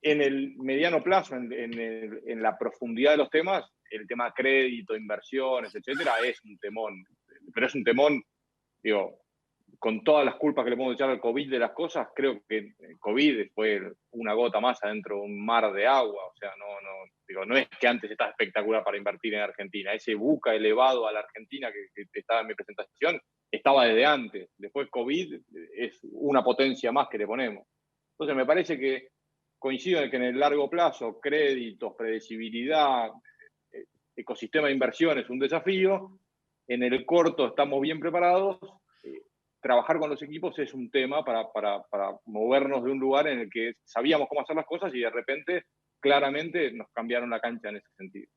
En el mediano plazo, en la profundidad de los temas, el tema crédito, inversiones, etcétera, es un temón. Pero es un temón, digo, con todas las culpas que le podemos echar al COVID de las cosas, creo que el COVID fue una gota más adentro de un mar de agua. O sea, no es que antes estaba espectacular para invertir en Argentina. Ese buca elevado a la Argentina que estaba en mi presentación estaba desde antes. Después COVID es una potencia más que le ponemos. Entonces me parece que coincido en que en el largo plazo, créditos, predecibilidad, ecosistema de inversión es un desafío. En el corto estamos bien preparados. Trabajar con los equipos es un tema para movernos de un lugar en el que sabíamos cómo hacer las cosas y de repente claramente nos cambiaron la cancha en ese sentido.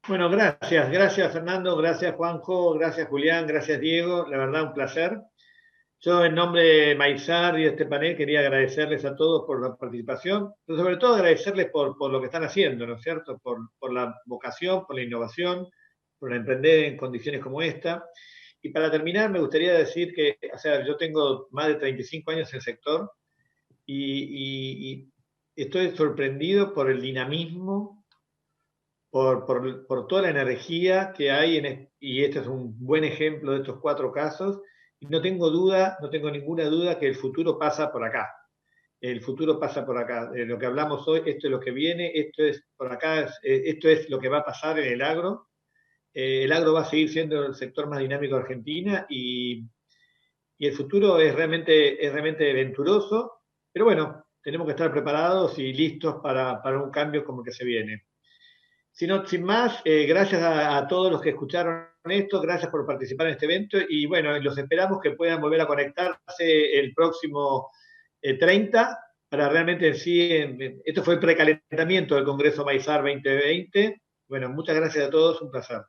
Bueno, gracias Fernando, gracias Juanjo, gracias Julián, gracias Diego, la verdad un placer. Yo en nombre de Maizar y de este panel quería agradecerles a todos por la participación, pero sobre todo agradecerles por lo que están haciendo, ¿no es cierto? Por la vocación, por la innovación, por emprender en condiciones como esta. Y para terminar, me gustaría decir que, o sea, yo tengo más de 35 años en el sector y estoy sorprendido por el dinamismo, por toda la energía que hay, y este es un buen ejemplo de estos 4 casos, y no tengo ninguna duda que el futuro pasa por acá. El futuro pasa por acá. Lo que hablamos hoy, esto es lo que viene, esto es por acá, esto es lo que va a pasar en el agro. El agro va a seguir siendo el sector más dinámico de Argentina y el futuro es realmente venturoso, pero bueno, tenemos que estar preparados y listos para un cambio como el que se viene. Sin más, gracias a todos los que escucharon esto, gracias por participar en este evento y bueno, los esperamos que puedan volver a conectarse el próximo 30 para realmente esto fue el precalentamiento del Congreso Maizar 2020. Bueno, muchas gracias a todos, un placer.